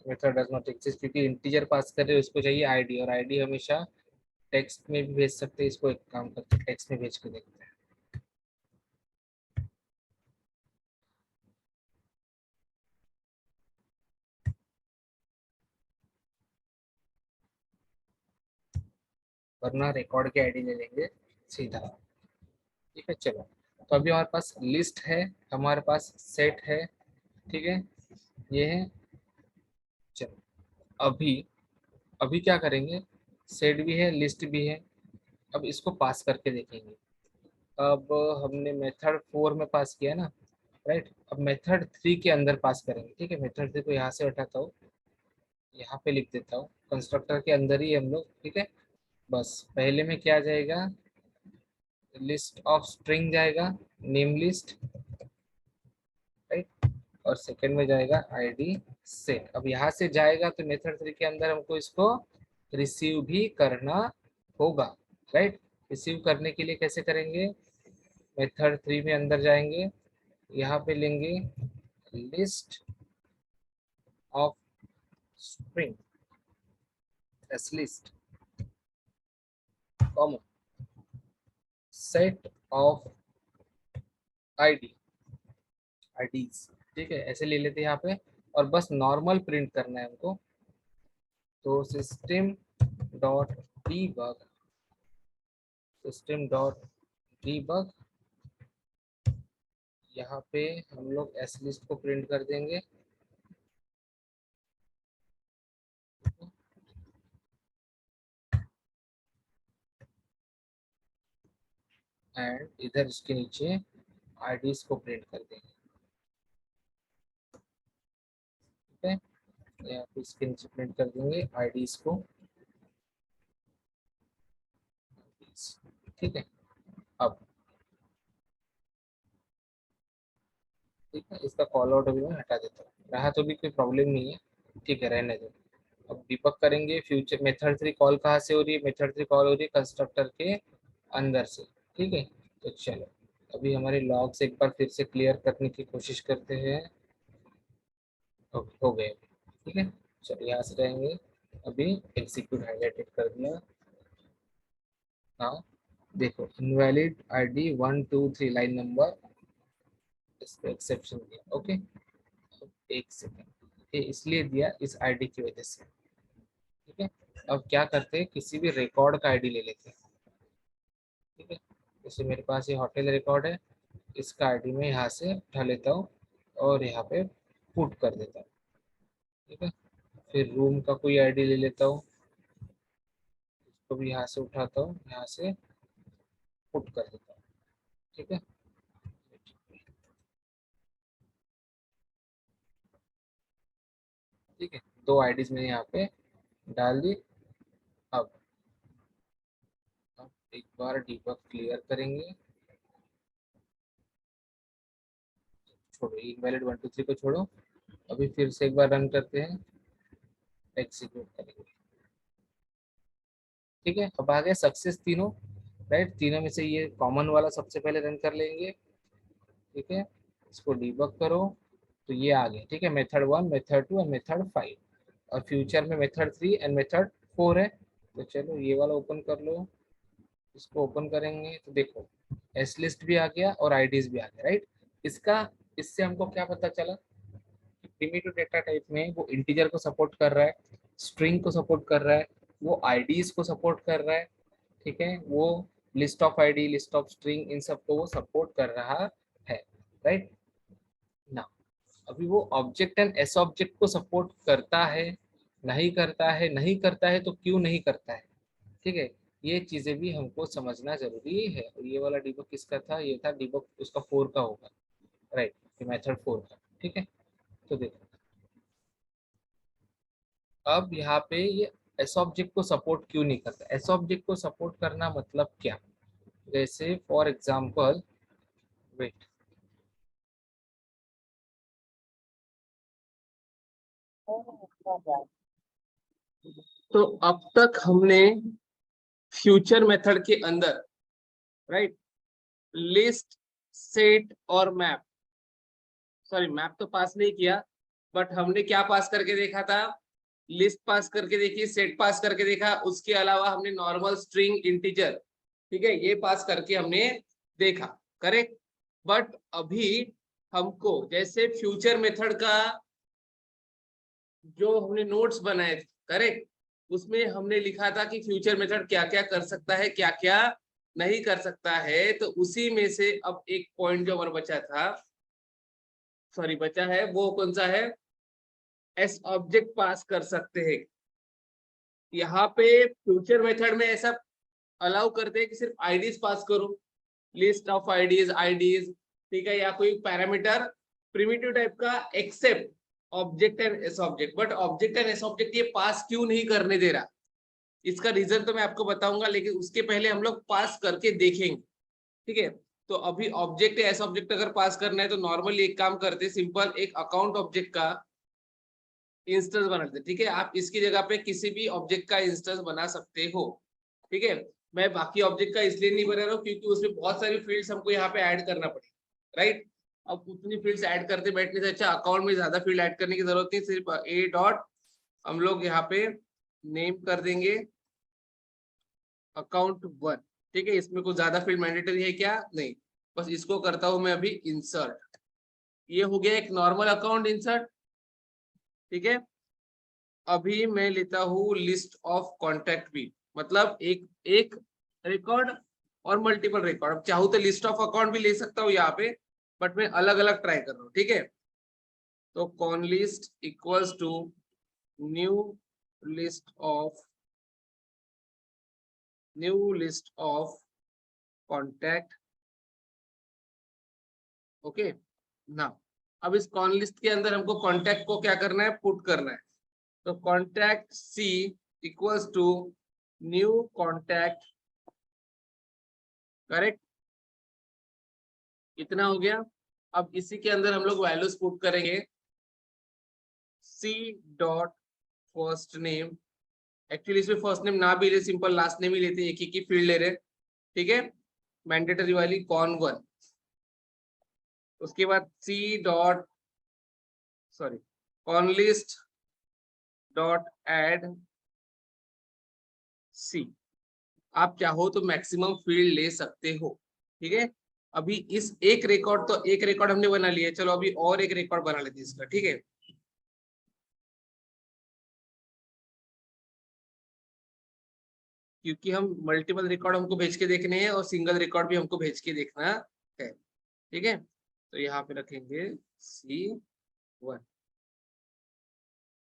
मेथड डज नॉट एग्जिस्ट, क्योंकि इंटीजर पास कर रहे हैं उसको चाहिए आईडी, और आईडी हमेशा टेक्स्ट में भी भेज सकते हैं। इसको एक काम करते हैं, टेक्स्ट में भेज के देखते हैं। वरना रिकॉर्ड की आईडी ले लेंगे सीधा। ठीक है, चलो, तो अभी हमारे पास लिस्ट है, हमारे पास सेट है। ठीक है, ये है। चलो, अभी अभी क्या करेंगे, सेट भी है लिस्ट भी है, अब इसको पास करके देखेंगे। अब हमने मेथड 4 में पास किया ना, राइट। अब मेथड 3 के अंदर पास करेंगे। ठीक है, मेथड 3 को यहाँ से हटाता हूँ, यहाँ पे लिख देता हूँ, कंस्ट्रक्टर के अंदर ही हम लोग। ठीक है, बस पहले में क्या जाएगा, लिस्ट ऑफ स्ट्रिंग जाएगा, नेम लिस्ट, राइट, और सेकंड में जाएगा आईडी सेट। अब यहाँ से जाएगा तो मेथड 3 के अंदर हमको इसको रिसीव भी करना होगा, राइट। रिसीव करने के लिए कैसे करेंगे, मेथड 3 में अंदर जाएंगे, यहाँ पे लेंगे list of string S list comma set of ID IDs, ठीक है, ऐसे ले लेते हैं यहाँ पे, और बस नॉर्मल प्रिंट करना है हमको। तो system dot debug, system dot debug, यहाँ पे हम लोग एस लिस्ट को प्रिंट कर देंगे। एंड इधर इसके नीचे आईडीज को प्रिंट कर देंगे, ठीक है, यहाँ पे इसके नीचे प्रिंट कर देंगे आईडीज को, ठीक है। अब ठीक है, इसका कॉल आउट अभी मैं हटा देता हूँ, रहा तो भी कोई प्रॉब्लम नहीं है, ठीक है, रहने दो। अब डिबग करेंगे फ्यूचर मेथड 3 कॉल कहाँ से हो रही है, मेथड 3 कॉल हो रही है कंस्ट्रक्टर के अंदर से, ठीक है। तो चलो अभी हमारे लॉग्स एक बार फिर से क्लियर करने की कोशिश करते हैं। हो गए, ठीक है, चलो यहाँ से रहेंगे। अभी एग्जीक्यूट हाईलाइटेड कर दिया। हाँ देखो, इनवैलिड आईडी 123 लाइन नंबर, इस पे एक्सेप्शन दिया, ओके। एक सेकेंड, ये इसलिए दिया इस आईडी की वजह से, ठीक है। अब क्या करते हैं, किसी भी रिकॉर्ड का आईडी ले लेते हैं, ठीक है। जैसे मेरे पास ये होटल रिकॉर्ड है, इसका आईडी मैं यहाँ से उठा लेता हूँ और यहाँ पे पुट कर देता हूँ, ठीक है। फिर रूम का कोई आईडी ले लेता हूँ, इसको भी यहाँ से उठाता हूँ, यहाँ से पुट कर देता हूँ, ठीक है। ठीक है, दो आईडीज मैंने यहाँ पे डाल दी। अब एक बार डीबग क्लियर करेंगे, छोड़ो इनवैलिड 123 को छोड़ो, अभी फिर से एक बार रन करते हैं, एग्जीक्यूट करेंगे, ठीक है। अब आ गए सक्सेस तीनों, राइट, तीनों में से ये कॉमन वाला सबसे पहले रन कर लेंगे, ठीक है। इसको डीबग करो तो ये आ गया, ठीक है, मेथड 1 मेथड 2 एंड मेथड 5, और फ्यूचर में मेथड 3 एंड मेथड 4 है। तो चलो ये वाला ओपन कर लो, इसको ओपन करेंगे तो देखो एस लिस्ट भी आ गया और आईडीज भी आ गया, राइट। इसका इससे हमको क्या पता चला, प्रिमिटिव डेटा टाइप में वो इंटीजर को सपोर्ट कर रहा है, स्ट्रिंग को सपोर्ट कर रहा है, वो आईडीज को सपोर्ट कर रहा है, ठीक है, वो list of ID list of string in सबको वो सपोर्ट कर रहा है, राइट ना। अभी वो ऑब्जेक्ट एंड एस ऑब्जेक्ट को सपोर्ट करता है, नहीं करता है, नहीं करता है तो क्यों नहीं करता है, ठीक है। ये चीजें भी हमको समझना जरूरी है। और ये वाला डिबग किसका था, ये था डिबग उसका 4 का होगा, राइट, मेथड 4 का, ठीक है। तो देखो अब यहाँ पे ये एस ऑब्जेक्ट को सपोर्ट क्यों नहीं करता, एस ऑब्जेक्ट को सपोर्ट करना मतलब क्या, जैसे फॉर एग्जाम्पल, वेट, तो अब तक हमने फ्यूचर मेथड के अंदर, राइट, लिस्ट सेट और मैप, सॉरी मैप तो पास नहीं किया, बट हमने क्या पास करके देखा था, लिस्ट पास करके देखी, सेट पास करके देखा, उसके अलावा हमने नॉर्मल स्ट्रिंग इंटीजर, ठीक है, ये पास करके हमने देखा, करेक्ट। बट अभी हमको जैसे फ्यूचर मेथड का जो हमने नोट्स बनाए थे, करेक्ट, उसमें हमने लिखा था कि फ्यूचर मेथड क्या क्या कर सकता है क्या क्या नहीं कर सकता है। तो उसी में से अब एक पॉइंट जो हमारा बचा था, सॉरी बचा है, वो कौन सा है, एस ऑब्जेक्ट पास कर सकते हैं। यहाँ पे फ्यूचर मेथड में ऐसा अलाउ करते हैं कि सिर्फ आईडीज पास करो, लिस्ट ऑफ आईडीज, ठीक है, या कोई पैरामीटर प्रिमिटिव टाइप का, except object and S object. But object and S object ये पास क्यों नहीं करने दे रहा, इसका रीजन तो मैं आपको बताऊंगा, लेकिन उसके पहले हम लोग पास करके देखेंगे, ठीक है। तो अभी ऑब्जेक्ट या एस ऑब्जेक्ट अगर पास करना है तो नॉर्मली एक काम करते, सिंपल एक अकाउंट ऑब्जेक्ट का इंस्टेंस बनाते, ठीक है। आप इसकी जगह पे किसी भी ऑब्जेक्ट का इंस्टेंस बना सकते हो, ठीक है। मैं बाकी ऑब्जेक्ट का इसलिए नहीं बना रहा हूँ क्योंकि उसमें बहुत सारी फील्ड्स हमको यहाँ पे ऐड करना पड़ेगा, राइट। अब उतनी फील्ड्स ऐड करते बैठने से अच्छा अकाउंट में ज्यादा फील्ड ऐड करने की जरूरत नहीं, सिर्फ ए डॉट हम लोग यहाँ पे नेम कर देंगे अकाउंट 1। ठीक है, इसमें कुछ ज्यादा फील्ड मैंडेटरी है क्या? नहीं, बस इसको करता हूं मैं अभी इंसर्ट। ये हो गया एक नॉर्मल अकाउंट इंसर्ट। ठीक है, अभी मैं लेता हूँ लिस्ट ऑफ कॉन्टैक्ट भी, मतलब एक एक रिकॉर्ड और मल्टीपल रिकॉर्ड। अब चाहूँ तो लिस्ट ऑफ अकाउंट भी ले सकता हूँ यहाँ पे, बट मैं अलग अलग ट्राई कर रहा हूँ। ठीक है, तो con list equals to new list of contact. Okay ना, अब इस कॉन लिस्ट के अंदर हमको कॉन्टैक्ट को क्या करना है? पुट करना है। तो contact C equals to new contact. Correct, इतना हो गया। अब इसी के अंदर हम लोग वैल्यूज पुट करेंगे। C dot first name, actually इसमें फर्स्ट नेम ना भी ले, सिंपल लास्ट नेम ही लेते हैं, एक ही फील्ड ले रहे। ठीक है, मैंडेटरी वाली कॉन 1। उसके बाद C dot con list dot add C. आप चाहो तो मैक्सिमम फील्ड ले सकते हो। ठीक है, अभी इस एक रिकॉर्ड हमने बना लिया, चलो अभी और एक रिकॉर्ड बना लेते हैं इसका। ठीक है, क्योंकि हम मल्टीपल रिकॉर्ड हमको भेज के देखने हैं और सिंगल रिकॉर्ड भी हमको भेज के देखना है। ठीक है, तो यहाँ पे रखेंगे C1।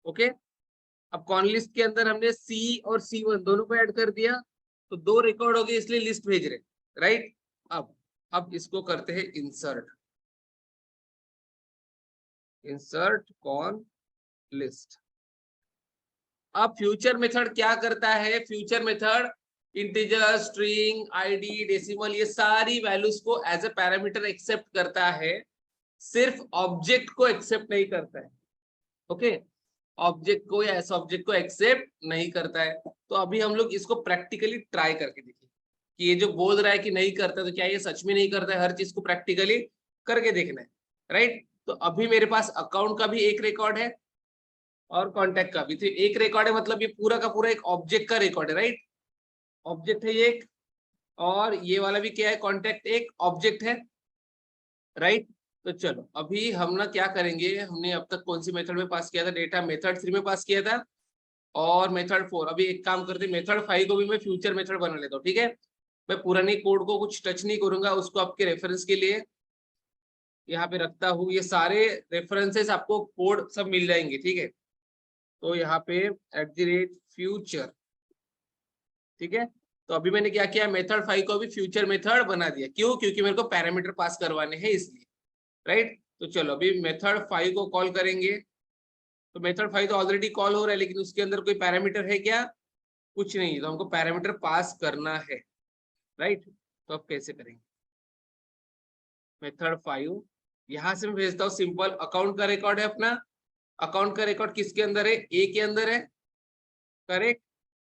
ओके, अब कॉन लिस्ट के अंदर हमने C और C1 दोनों को ऐड कर दिया, तो 2 रिकॉर्ड हो गए, इसलिए लिस्ट भेज रहे। राइट, अब इसको करते हैं इंसर्ट कॉन लिस्ट। अब फ्यूचर मेथड क्या करता है? Future method integer, string, ID, decimal, ये सारी वैल्यूज को एज ए पैरामीटर एक्सेप्ट करता है, सिर्फ ऑब्जेक्ट को एक्सेप्ट नहीं करता है। ओके, ऑब्जेक्ट को या ऐसे ऑब्जेक्ट को एक्सेप्ट नहीं करता है। तो अभी हम लोग इसको प्रैक्टिकली ट्राई करके देखें कि ये जो बोल रहा है कि नहीं करता, तो क्या ये सच में नहीं करता है? हर चीज को प्रैक्टिकली करके देखना है। राइट, तो अभी मेरे पास अकाउंट का भी एक रिकॉर्ड है और कॉन्टैक्ट का भी। तो एक रिकॉर्ड है, मतलब ये पूरा का पूरा एक ऑब्जेक्ट का रिकॉर्ड है। राइट, ऑब्जेक्ट है ये एक, और ये वाला भी क्या है? कॉन्टैक्ट एक ऑब्जेक्ट है। राइट, तो चलो अभी हम ना क्या करेंगे, हमने अब तक कौन सी मेथड में पास किया था? डेटा मेथड 3 में पास किया था और मेथड 4। अभी एक काम करते, मेथड 5 को भी मैं फ्यूचर मेथड बना लेता हूँ। ठीक है, मैं पुरानी कोड को कुछ टच नहीं करूंगा, उसको आपके रेफरेंस के लिए यहाँ पे रखता हूँ। ये सारे रेफरेंसेस आपको कोड सब मिल जाएंगे। ठीक है, तो यहाँ पे @फ्यूचर। ठीक है, तो अभी मैंने क्या किया, मेथड 5 को भी फ्यूचर मेथड बना दिया। क्यों? क्योंकि मेरे को पैरामीटर पास करवाने हैं इसलिए। राइट, तो चलो अभी मेथड 5 को कॉल करेंगे। तो मेथड 5 तो ऑलरेडी कॉल हो रहा है, लेकिन उसके अंदर कोई पैरामीटर है क्या? कुछ नहीं, तो हमको पैरामीटर पास करना है। राइट, तो अब कैसे करेंगे? मेथड 5 यहां से मैं भेजता हूँ, सिंपल अकाउंट का रिकॉर्ड है अपना। अकाउंट का रिकॉर्ड किसके अंदर है? ए के अंदर है। करेक्ट,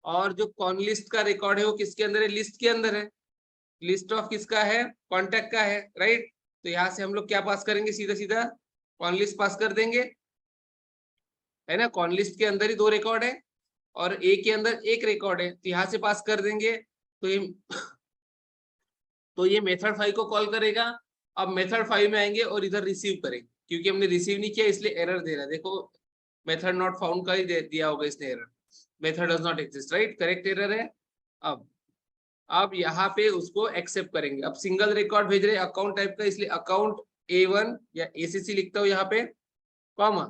और जो कॉन लिस्ट का रिकॉर्ड है वो किसके अंदर है? लिस्ट के अंदर है। लिस्ट ऑफ किसका है? कॉन्टैक्ट का है। राइट, तो यहाँ से हम लोग क्या पास करेंगे? सीधा सीधा कॉन लिस्ट पास कर देंगे, है ना। कॉन लिस्ट के अंदर ही 2 रिकॉर्ड है और ए के अंदर एक रिकॉर्ड है, तो यहाँ से पास कर देंगे। तो ये मेथड 5 को कॉल करेगा। अब मेथड 5 में आएंगे और इधर रिसीव करेंगे, क्योंकि हमने रिसीव नहीं किया इसलिए एरर दे रहा है। देखो मेथड नॉट फाउंड का ही दिया होगा इसने error, method does not exist. Right, correct error है। अब यहाँ पे उसको एक्सेप्ट करेंगे। अब सिंगल रिकॉर्ड भेज रहे अकाउंट टाइप का, इसलिए अकाउंट A1 या ACC लिखता हूँ यहाँ पे, कॉमा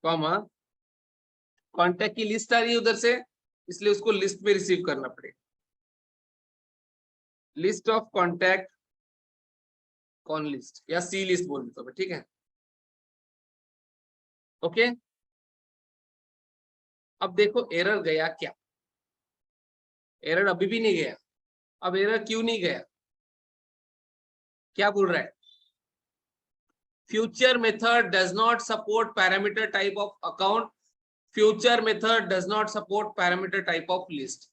कॉमा कॉन्टैक्ट की लिस्ट आ रही है उधर से, इसलिए उसको लिस्ट में रिसीव करना पड़ेगा। List of contact con list या सी लिस्ट बोल देता हूँ, ठीक है। ओके, अब देखो एरर गया क्या? एरर अभी भी नहीं गया। अब एरर क्यों नहीं गया? क्या बोल रहा है? Future method does not support parameter type of account, future method does not support parameter type of list.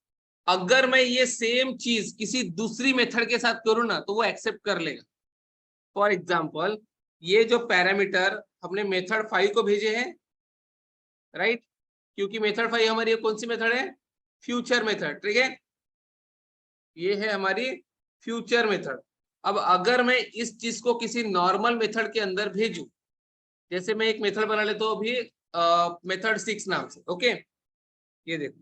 अगर मैं ये सेम चीज किसी दूसरी मेथड के साथ करूं ना, तो वो एक्सेप्ट कर लेगा। फॉर एग्जाम्पल ये जो पैरामीटर हमने मेथड 5 को भेजे हैं, राइट, क्योंकि मेथड 5 हमारी कौन सी मेथड है, फ्यूचर मेथड, ठीक है, ये है हमारी फ्यूचर मेथड। अब अगर मैं इस चीज को किसी नॉर्मल मेथड के अंदर भेजूं, जैसे मैं एक मेथड बना लेता हूं अभी मेथड 6 नाम से, ओके, ये देखो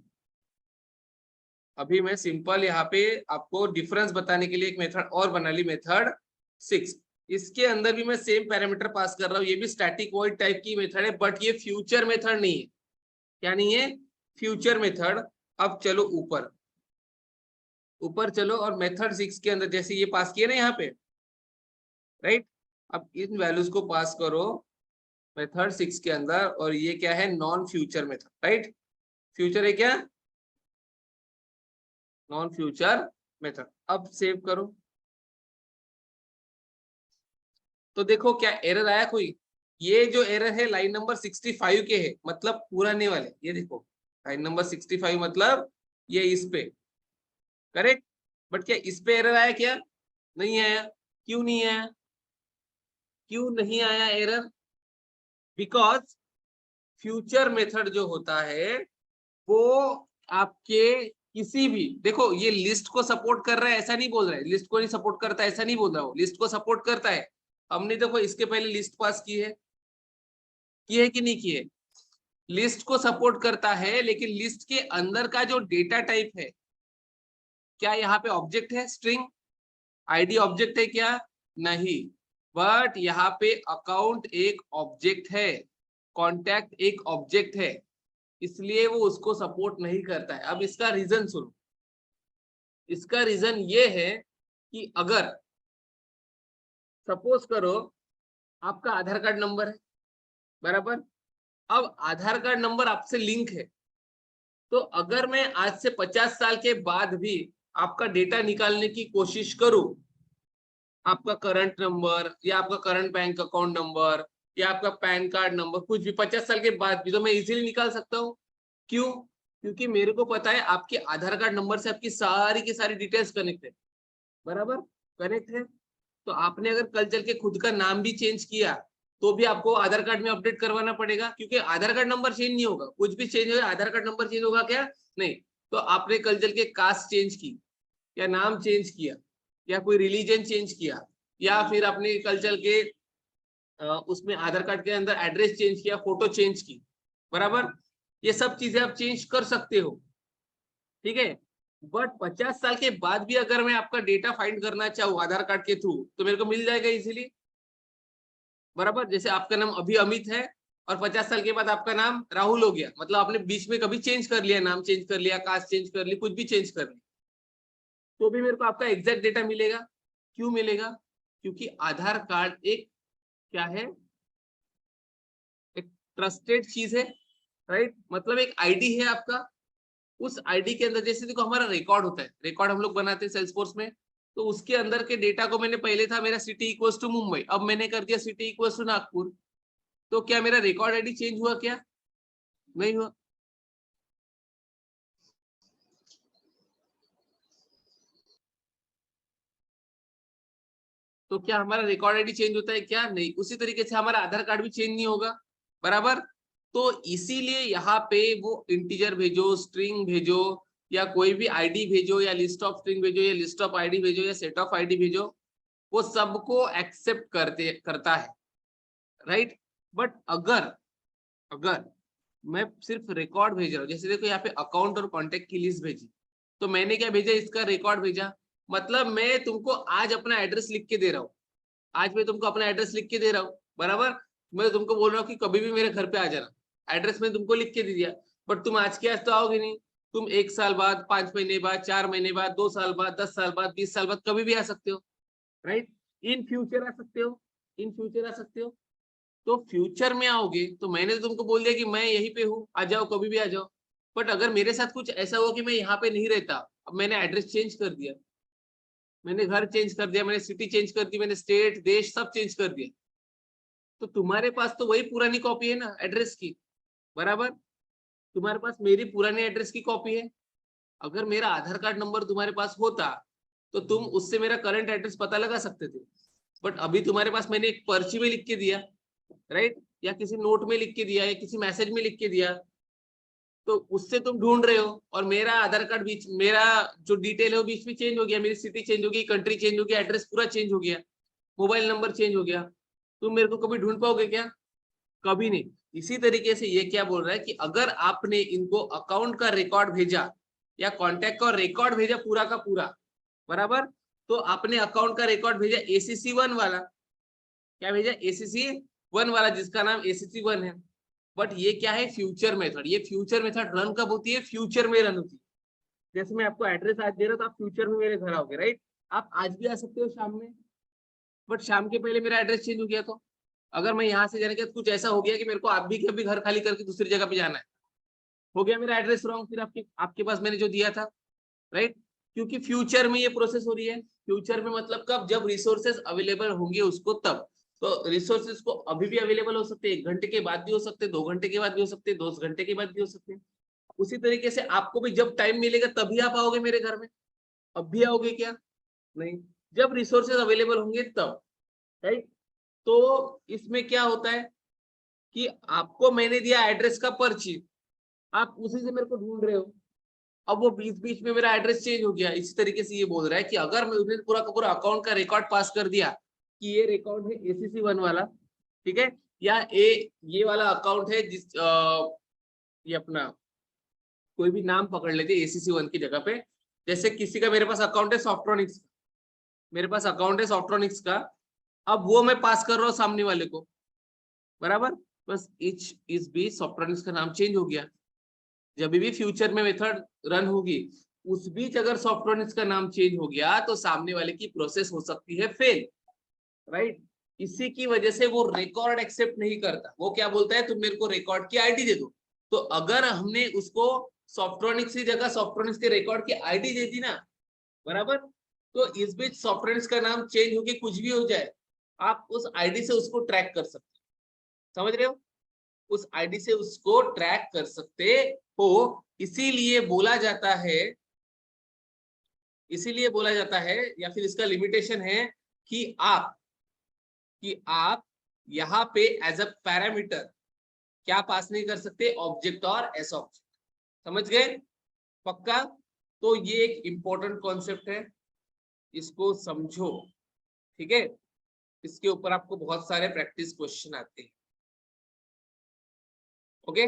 अभी मैं सिंपल यहाँ पे आपको डिफरेंस बताने के लिए एक मेथड और बना ली, मेथड 6। इसके अंदर भी मैं सेम पैरामीटर पास कर रहा हूँ, ये भी स्टैटिक वॉइड टाइप की मेथड है, बट ये फ्यूचर मेथड नहीं है। क्या नहीं है, फ्यूचर मेथड। अब चलो ऊपर ऊपर चलो, और मेथड 6 के अंदर जैसे ये पास किए ना यहाँ पे, राइट, अब इन वैल्यूज को पास करो मेथड 6 के अंदर, और ये क्या है, non future method, right, future है क्या, नॉन फ्यूचर मेथड। अब सेव करो तो देखो क्या एरर आया कोई, ये जो एरर है लाइन नंबर 65 के है, मतलब पुराने वाले, ये देखो लाइन नंबर 65 मतलब ये इस पे, करेक्ट, बट क्या इस पे एरर आया क्या, नहीं आया, क्यों नहीं आया, क्यों नहीं आया एरर, बिकॉज फ्यूचर मेथड जो होता है वो आपके किसी भी, देखो ये लिस्ट को सपोर्ट कर रहा है ऐसा नहीं बोल रहा है, लिस्ट को नहीं सपोर्ट करता है ऐसा नहीं बोल रहा, वो लिस्ट को सपोर्ट करता है। हमने देखो इसके पहले लिस्ट पास की है कि नहीं की है, लिस्ट को सपोर्ट करता है, लेकिन लिस्ट के अंदर का जो डेटा टाइप है, क्या यहाँ पे ऑब्जेक्ट है, स्ट्रिंग, आईडी ऑब्जेक्ट है क्या, नहीं, बट यहाँ पे अकाउंट एक ऑब्जेक्ट है, कॉन्टैक्ट एक ऑब्जेक्ट है, इसलिए वो उसको सपोर्ट नहीं करता है। अब इसका रीजन सुनो, इसका रीजन ये है कि अगर सपोज करो आपका आधार कार्ड नंबर है, बराबर, अब आधार कार्ड नंबर आपसे लिंक है, तो अगर मैं आज से 50 साल के बाद भी आपका डेटा निकालने की कोशिश करूं, आपका करंट नंबर या आपका करंट बैंक अकाउंट नंबर या आपका पैन कार्ड नंबर, कुछ भी 50 साल के बाद भी तो मैं इजीली निकाल सकता हूँ। क्यों, क्योंकि मेरे को पता है आपके आधार कार्ड नंबर से आपकी सारी की सारी डिटेल्स कनेक्ट है, बराबर, कनेक्ट है। तो आपने अगर कल चल के खुद का नाम भी चेंज किया तो भी आपको आधार कार्ड में अपडेट करवाना पड़ेगा, क्योंकि आधार कार्ड नंबर चेंज नहीं होगा, कुछ भी चेंज होगा आधार कार्ड नंबर चेंज होगा क्या, नहीं। तो आपने कल चल के कास्ट चेंज की या नाम चेंज किया या कोई रिलीजन चेंज किया या फिर आपने कल चल के उसमें आधार कार्ड के अंदर एड्रेस चेंज किया, फोटो चेंज की, बराबर, ये सब चीजें आप चेंज कर सकते हो, ठीक है। बट 50 साल के बाद भी अगर मैं आपका डेटा फाइंड करना चाहूँ आधार कार्ड के थ्रू तो मेरे को मिल जाएगा इजीली, बराबर। जैसे आपका नाम अभी अमित है और 50 साल के बाद आपका नाम राहुल हो गया, मतलब आपने बीच में कभी चेंज कर लिया, नाम चेंज कर लिया, कास्ट चेंज कर ली, कुछ भी चेंज कर लिया, तो भी मेरे को आपका एग्जैक्ट डेटा मिलेगा। क्यों मिलेगा, क्योंकि आधार कार्ड एक क्या है, एक ट्रस्टेड चीज है, राइट, मतलब एक आईडी है आपका। उस आईडी के अंदर जैसे देखो हमारा रिकॉर्ड होता है, रिकॉर्ड हम लोग बनाते हैं सेल्सफोर्स में, तो उसके अंदर के डेटा को मैंने पहले था मेरा सिटी इक्वल्स टू मुंबई, अब मैंने कर दिया सिटी इक्वल्स टू नागपुर, तो क्या मेरा रिकॉर्ड आईडी चेंज हुआ क्या, नहीं हुआ। तो क्या हमारा रिकॉर्ड आईडी चेंज होता है क्या, नहीं। उसी तरीके से हमारा आधार कार्ड भी चेंज नहीं होगा, बराबर। तो इसीलिए यहाँ पे वो इंटीजर भेजो, स्ट्रिंग भेजो, या कोई भी आईडी भेजो, या लिस्ट ऑफ स्ट्रिंग भेजो, या लिस्ट ऑफ आईडी भेजो, या सेट ऑफ आईडी भेजो, वो सबको एक्सेप्ट करता है, राइट। बट अगर अगर मैं सिर्फ रिकॉर्ड भेज रहा हूँ, जैसे देखो यहाँ पे अकाउंट और कॉन्टेक्ट की लिस्ट भेजी, तो मैंने क्या भेजा, इसका रिकॉर्ड भेजा, मतलब मैं तुमको आज अपना एड्रेस लिख के दे रहा हूँ, आज मैं तुमको अपना एड्रेस लिख के दे रहा हूँ, बराबर। मैं तुमको बोल रहा हूँ कि कभी भी मेरे घर पे आ जाना, एड्रेस मैं तुमको लिख के दे दिया, बट तुम आज के आज तो आओगे नहीं, तुम 1 साल बाद, 5 महीने बाद, 4 महीने बाद, 2 साल बाद, 10 साल बाद, 20 साल बाद कभी भी आ सकते हो, राइट। इन फ्यूचर आ सकते हो, इन फ्यूचर आ सकते हो। तो फ्यूचर में आओगे तो मैंने तो तुमको बोल दिया कि मैं यहीं पे हूँ, आ जाओ कभी भी आ जाओ, बट अगर मेरे साथ कुछ ऐसा हुआ कि मैं यहाँ पे नहीं रहता, अब मैंने एड्रेस चेंज कर दिया, मैंने घर चेंज कर दिया, मैंने सिटी चेंज कर दी, मैंने स्टेट देश सब चेंज कर दिया, तो तुम्हारे पास तो वही पुरानी कॉपी है ना एड्रेस की, बराबर। तुम्हारे पास मेरी पुरानी एड्रेस की कॉपी है। अगर मेरा आधार कार्ड नंबर तुम्हारे पास होता तो तुम उससे मेरा करंट एड्रेस पता लगा सकते थे, बट अभी तुम्हारे पास मैंने एक पर्ची में लिख के दिया, राइट, या किसी नोट में लिख के दिया या किसी मैसेज में लिख के दिया, तो उससे तुम ढूंढ रहे हो, और मेरा आधार कार्ड बीच, मेरा जो डिटेल है वो बीच में चेंज हो गया, मेरी सिटी चेंज हो गई, कंट्री चेंज हो गया, एड्रेस पूरा चेंज हो गया, मोबाइल नंबर चेंज हो गया, तुम मेरे को कभी ढूंढ पाओगे क्या? कभी नहीं। इसी तरीके से ये क्या बोल रहा है कि अगर आपने इनको अकाउंट का रिकॉर्ड भेजा या कॉन्टैक्ट का रिकॉर्ड भेजा पूरा का पूरा, बराबर, तो आपने अकाउंट का रिकॉर्ड भेजा ACC1 वाला, क्या भेजा? ACC1 वाला, जिसका नाम ACC1 है। बट ये क्या है? Future method. ये फ्यूचर मेथड रन कब होती है? फ्यूचर में रन होती है। जैसे मैं आपको एड्रेस आज दे रहा हूं, तो आप फ्यूचर में मेरे घर आओगे, राइट? आप आज भी आ सकते हो शाम में, बट शाम के पहले मेरा एड्रेस चेंज हो गया, तो अगर मैं यहाँ से जाने के बाद कुछ ऐसा हो गया कि मेरे को आप भी कभी घर खाली करके दूसरी जगह पे जाना है, हो गया मेरा एड्रेस रॉन्ग, फिर आपके पास मैंने जो दिया था, राइट? क्योंकि फ्यूचर में ये प्रोसेस हो रही है। फ्यूचर में मतलब कब? जब रिसोर्सेज अवेलेबल होंगे उसको तब। तो रिसोर्सेज को अभी भी अवेलेबल हो सकते हैं, 1 घंटे के बाद भी हो सकते हैं, 2 घंटे के बाद भी हो सकते हैं, 2 घंटे के बाद भी हो सकते हैं। उसी तरीके से आपको भी जब टाइम मिलेगा तभी आप आओगे मेरे घर में। अब भी आओगे क्या? नहीं, जब रिसोर्सेज अवेलेबल होंगे तब, राइट? तो इसमें क्या होता है कि आपको मैंने दिया एड्रेस का पर्ची, आप उसी से मेरे को ढूंढ रहे हो, अब वो बीच बीच में मेरा एड्रेस चेंज हो गया। इसी तरीके से ये बोल रहा है कि अगर मैं उन्हें पूरा का पूरा अकाउंट का रिकॉर्ड पास कर दिया कि ये रिकॉर्ड है ACC1 वाला, ठीक है, या ये वाला अकाउंट है जिस ये अपना कोई भी नाम पकड़ लेते ACC1 की जगह पे, जैसे किसी का मेरे पास अकाउंट है सॉफ्ट्रॉनिक्स, मेरे पास अकाउंट है सॉफ्ट्रॉनिक्स का, अब वो मैं पास कर रहा हूँ सामने वाले को, बराबर, बस इस बीच सॉफ्ट्रॉनिक्स का नाम चेंज हो गया। जब भी फ्यूचर में मेथड रन होगी उस बीच अगर सॉफ्टवेयर का नाम चेंज हो गया तो सामने वाले की प्रोसेस हो सकती है फेल, राइट? इसी की वजह से वो रिकॉर्ड एक्सेप्ट नहीं करता। वो क्या बोलता है? तुम मेरे को रिकॉर्ड की आईडी दे दो। तो अगर हमने उसको सॉफ्ट्रॉनिक्स की जगह सॉफ्ट्रॉनिक्स के रिकॉर्ड की आईडी दे दी ना, बराबर, तो इस बीच सॉफ्टवेयर का नाम चेंज होके कुछ भी हो जाए, आप उस आईडी से उसको ट्रैक कर सकते हो। समझ रहे हो? उस आईडी से उसको ट्रैक कर सकते हो। इसीलिए बोला जाता है, या फिर इसका लिमिटेशन है कि आप यहाँ पे एज अ पैरामीटर क्या पास नहीं कर सकते? ऑब्जेक्ट और एस ऑब्जेक्ट। समझ गए? पक्का? तो ये एक इंपॉर्टेंट कॉन्सेप्ट है, इसको समझो, ठीक है? इसके ऊपर आपको बहुत सारे प्रैक्टिस क्वेश्चन आते हैं। ओके।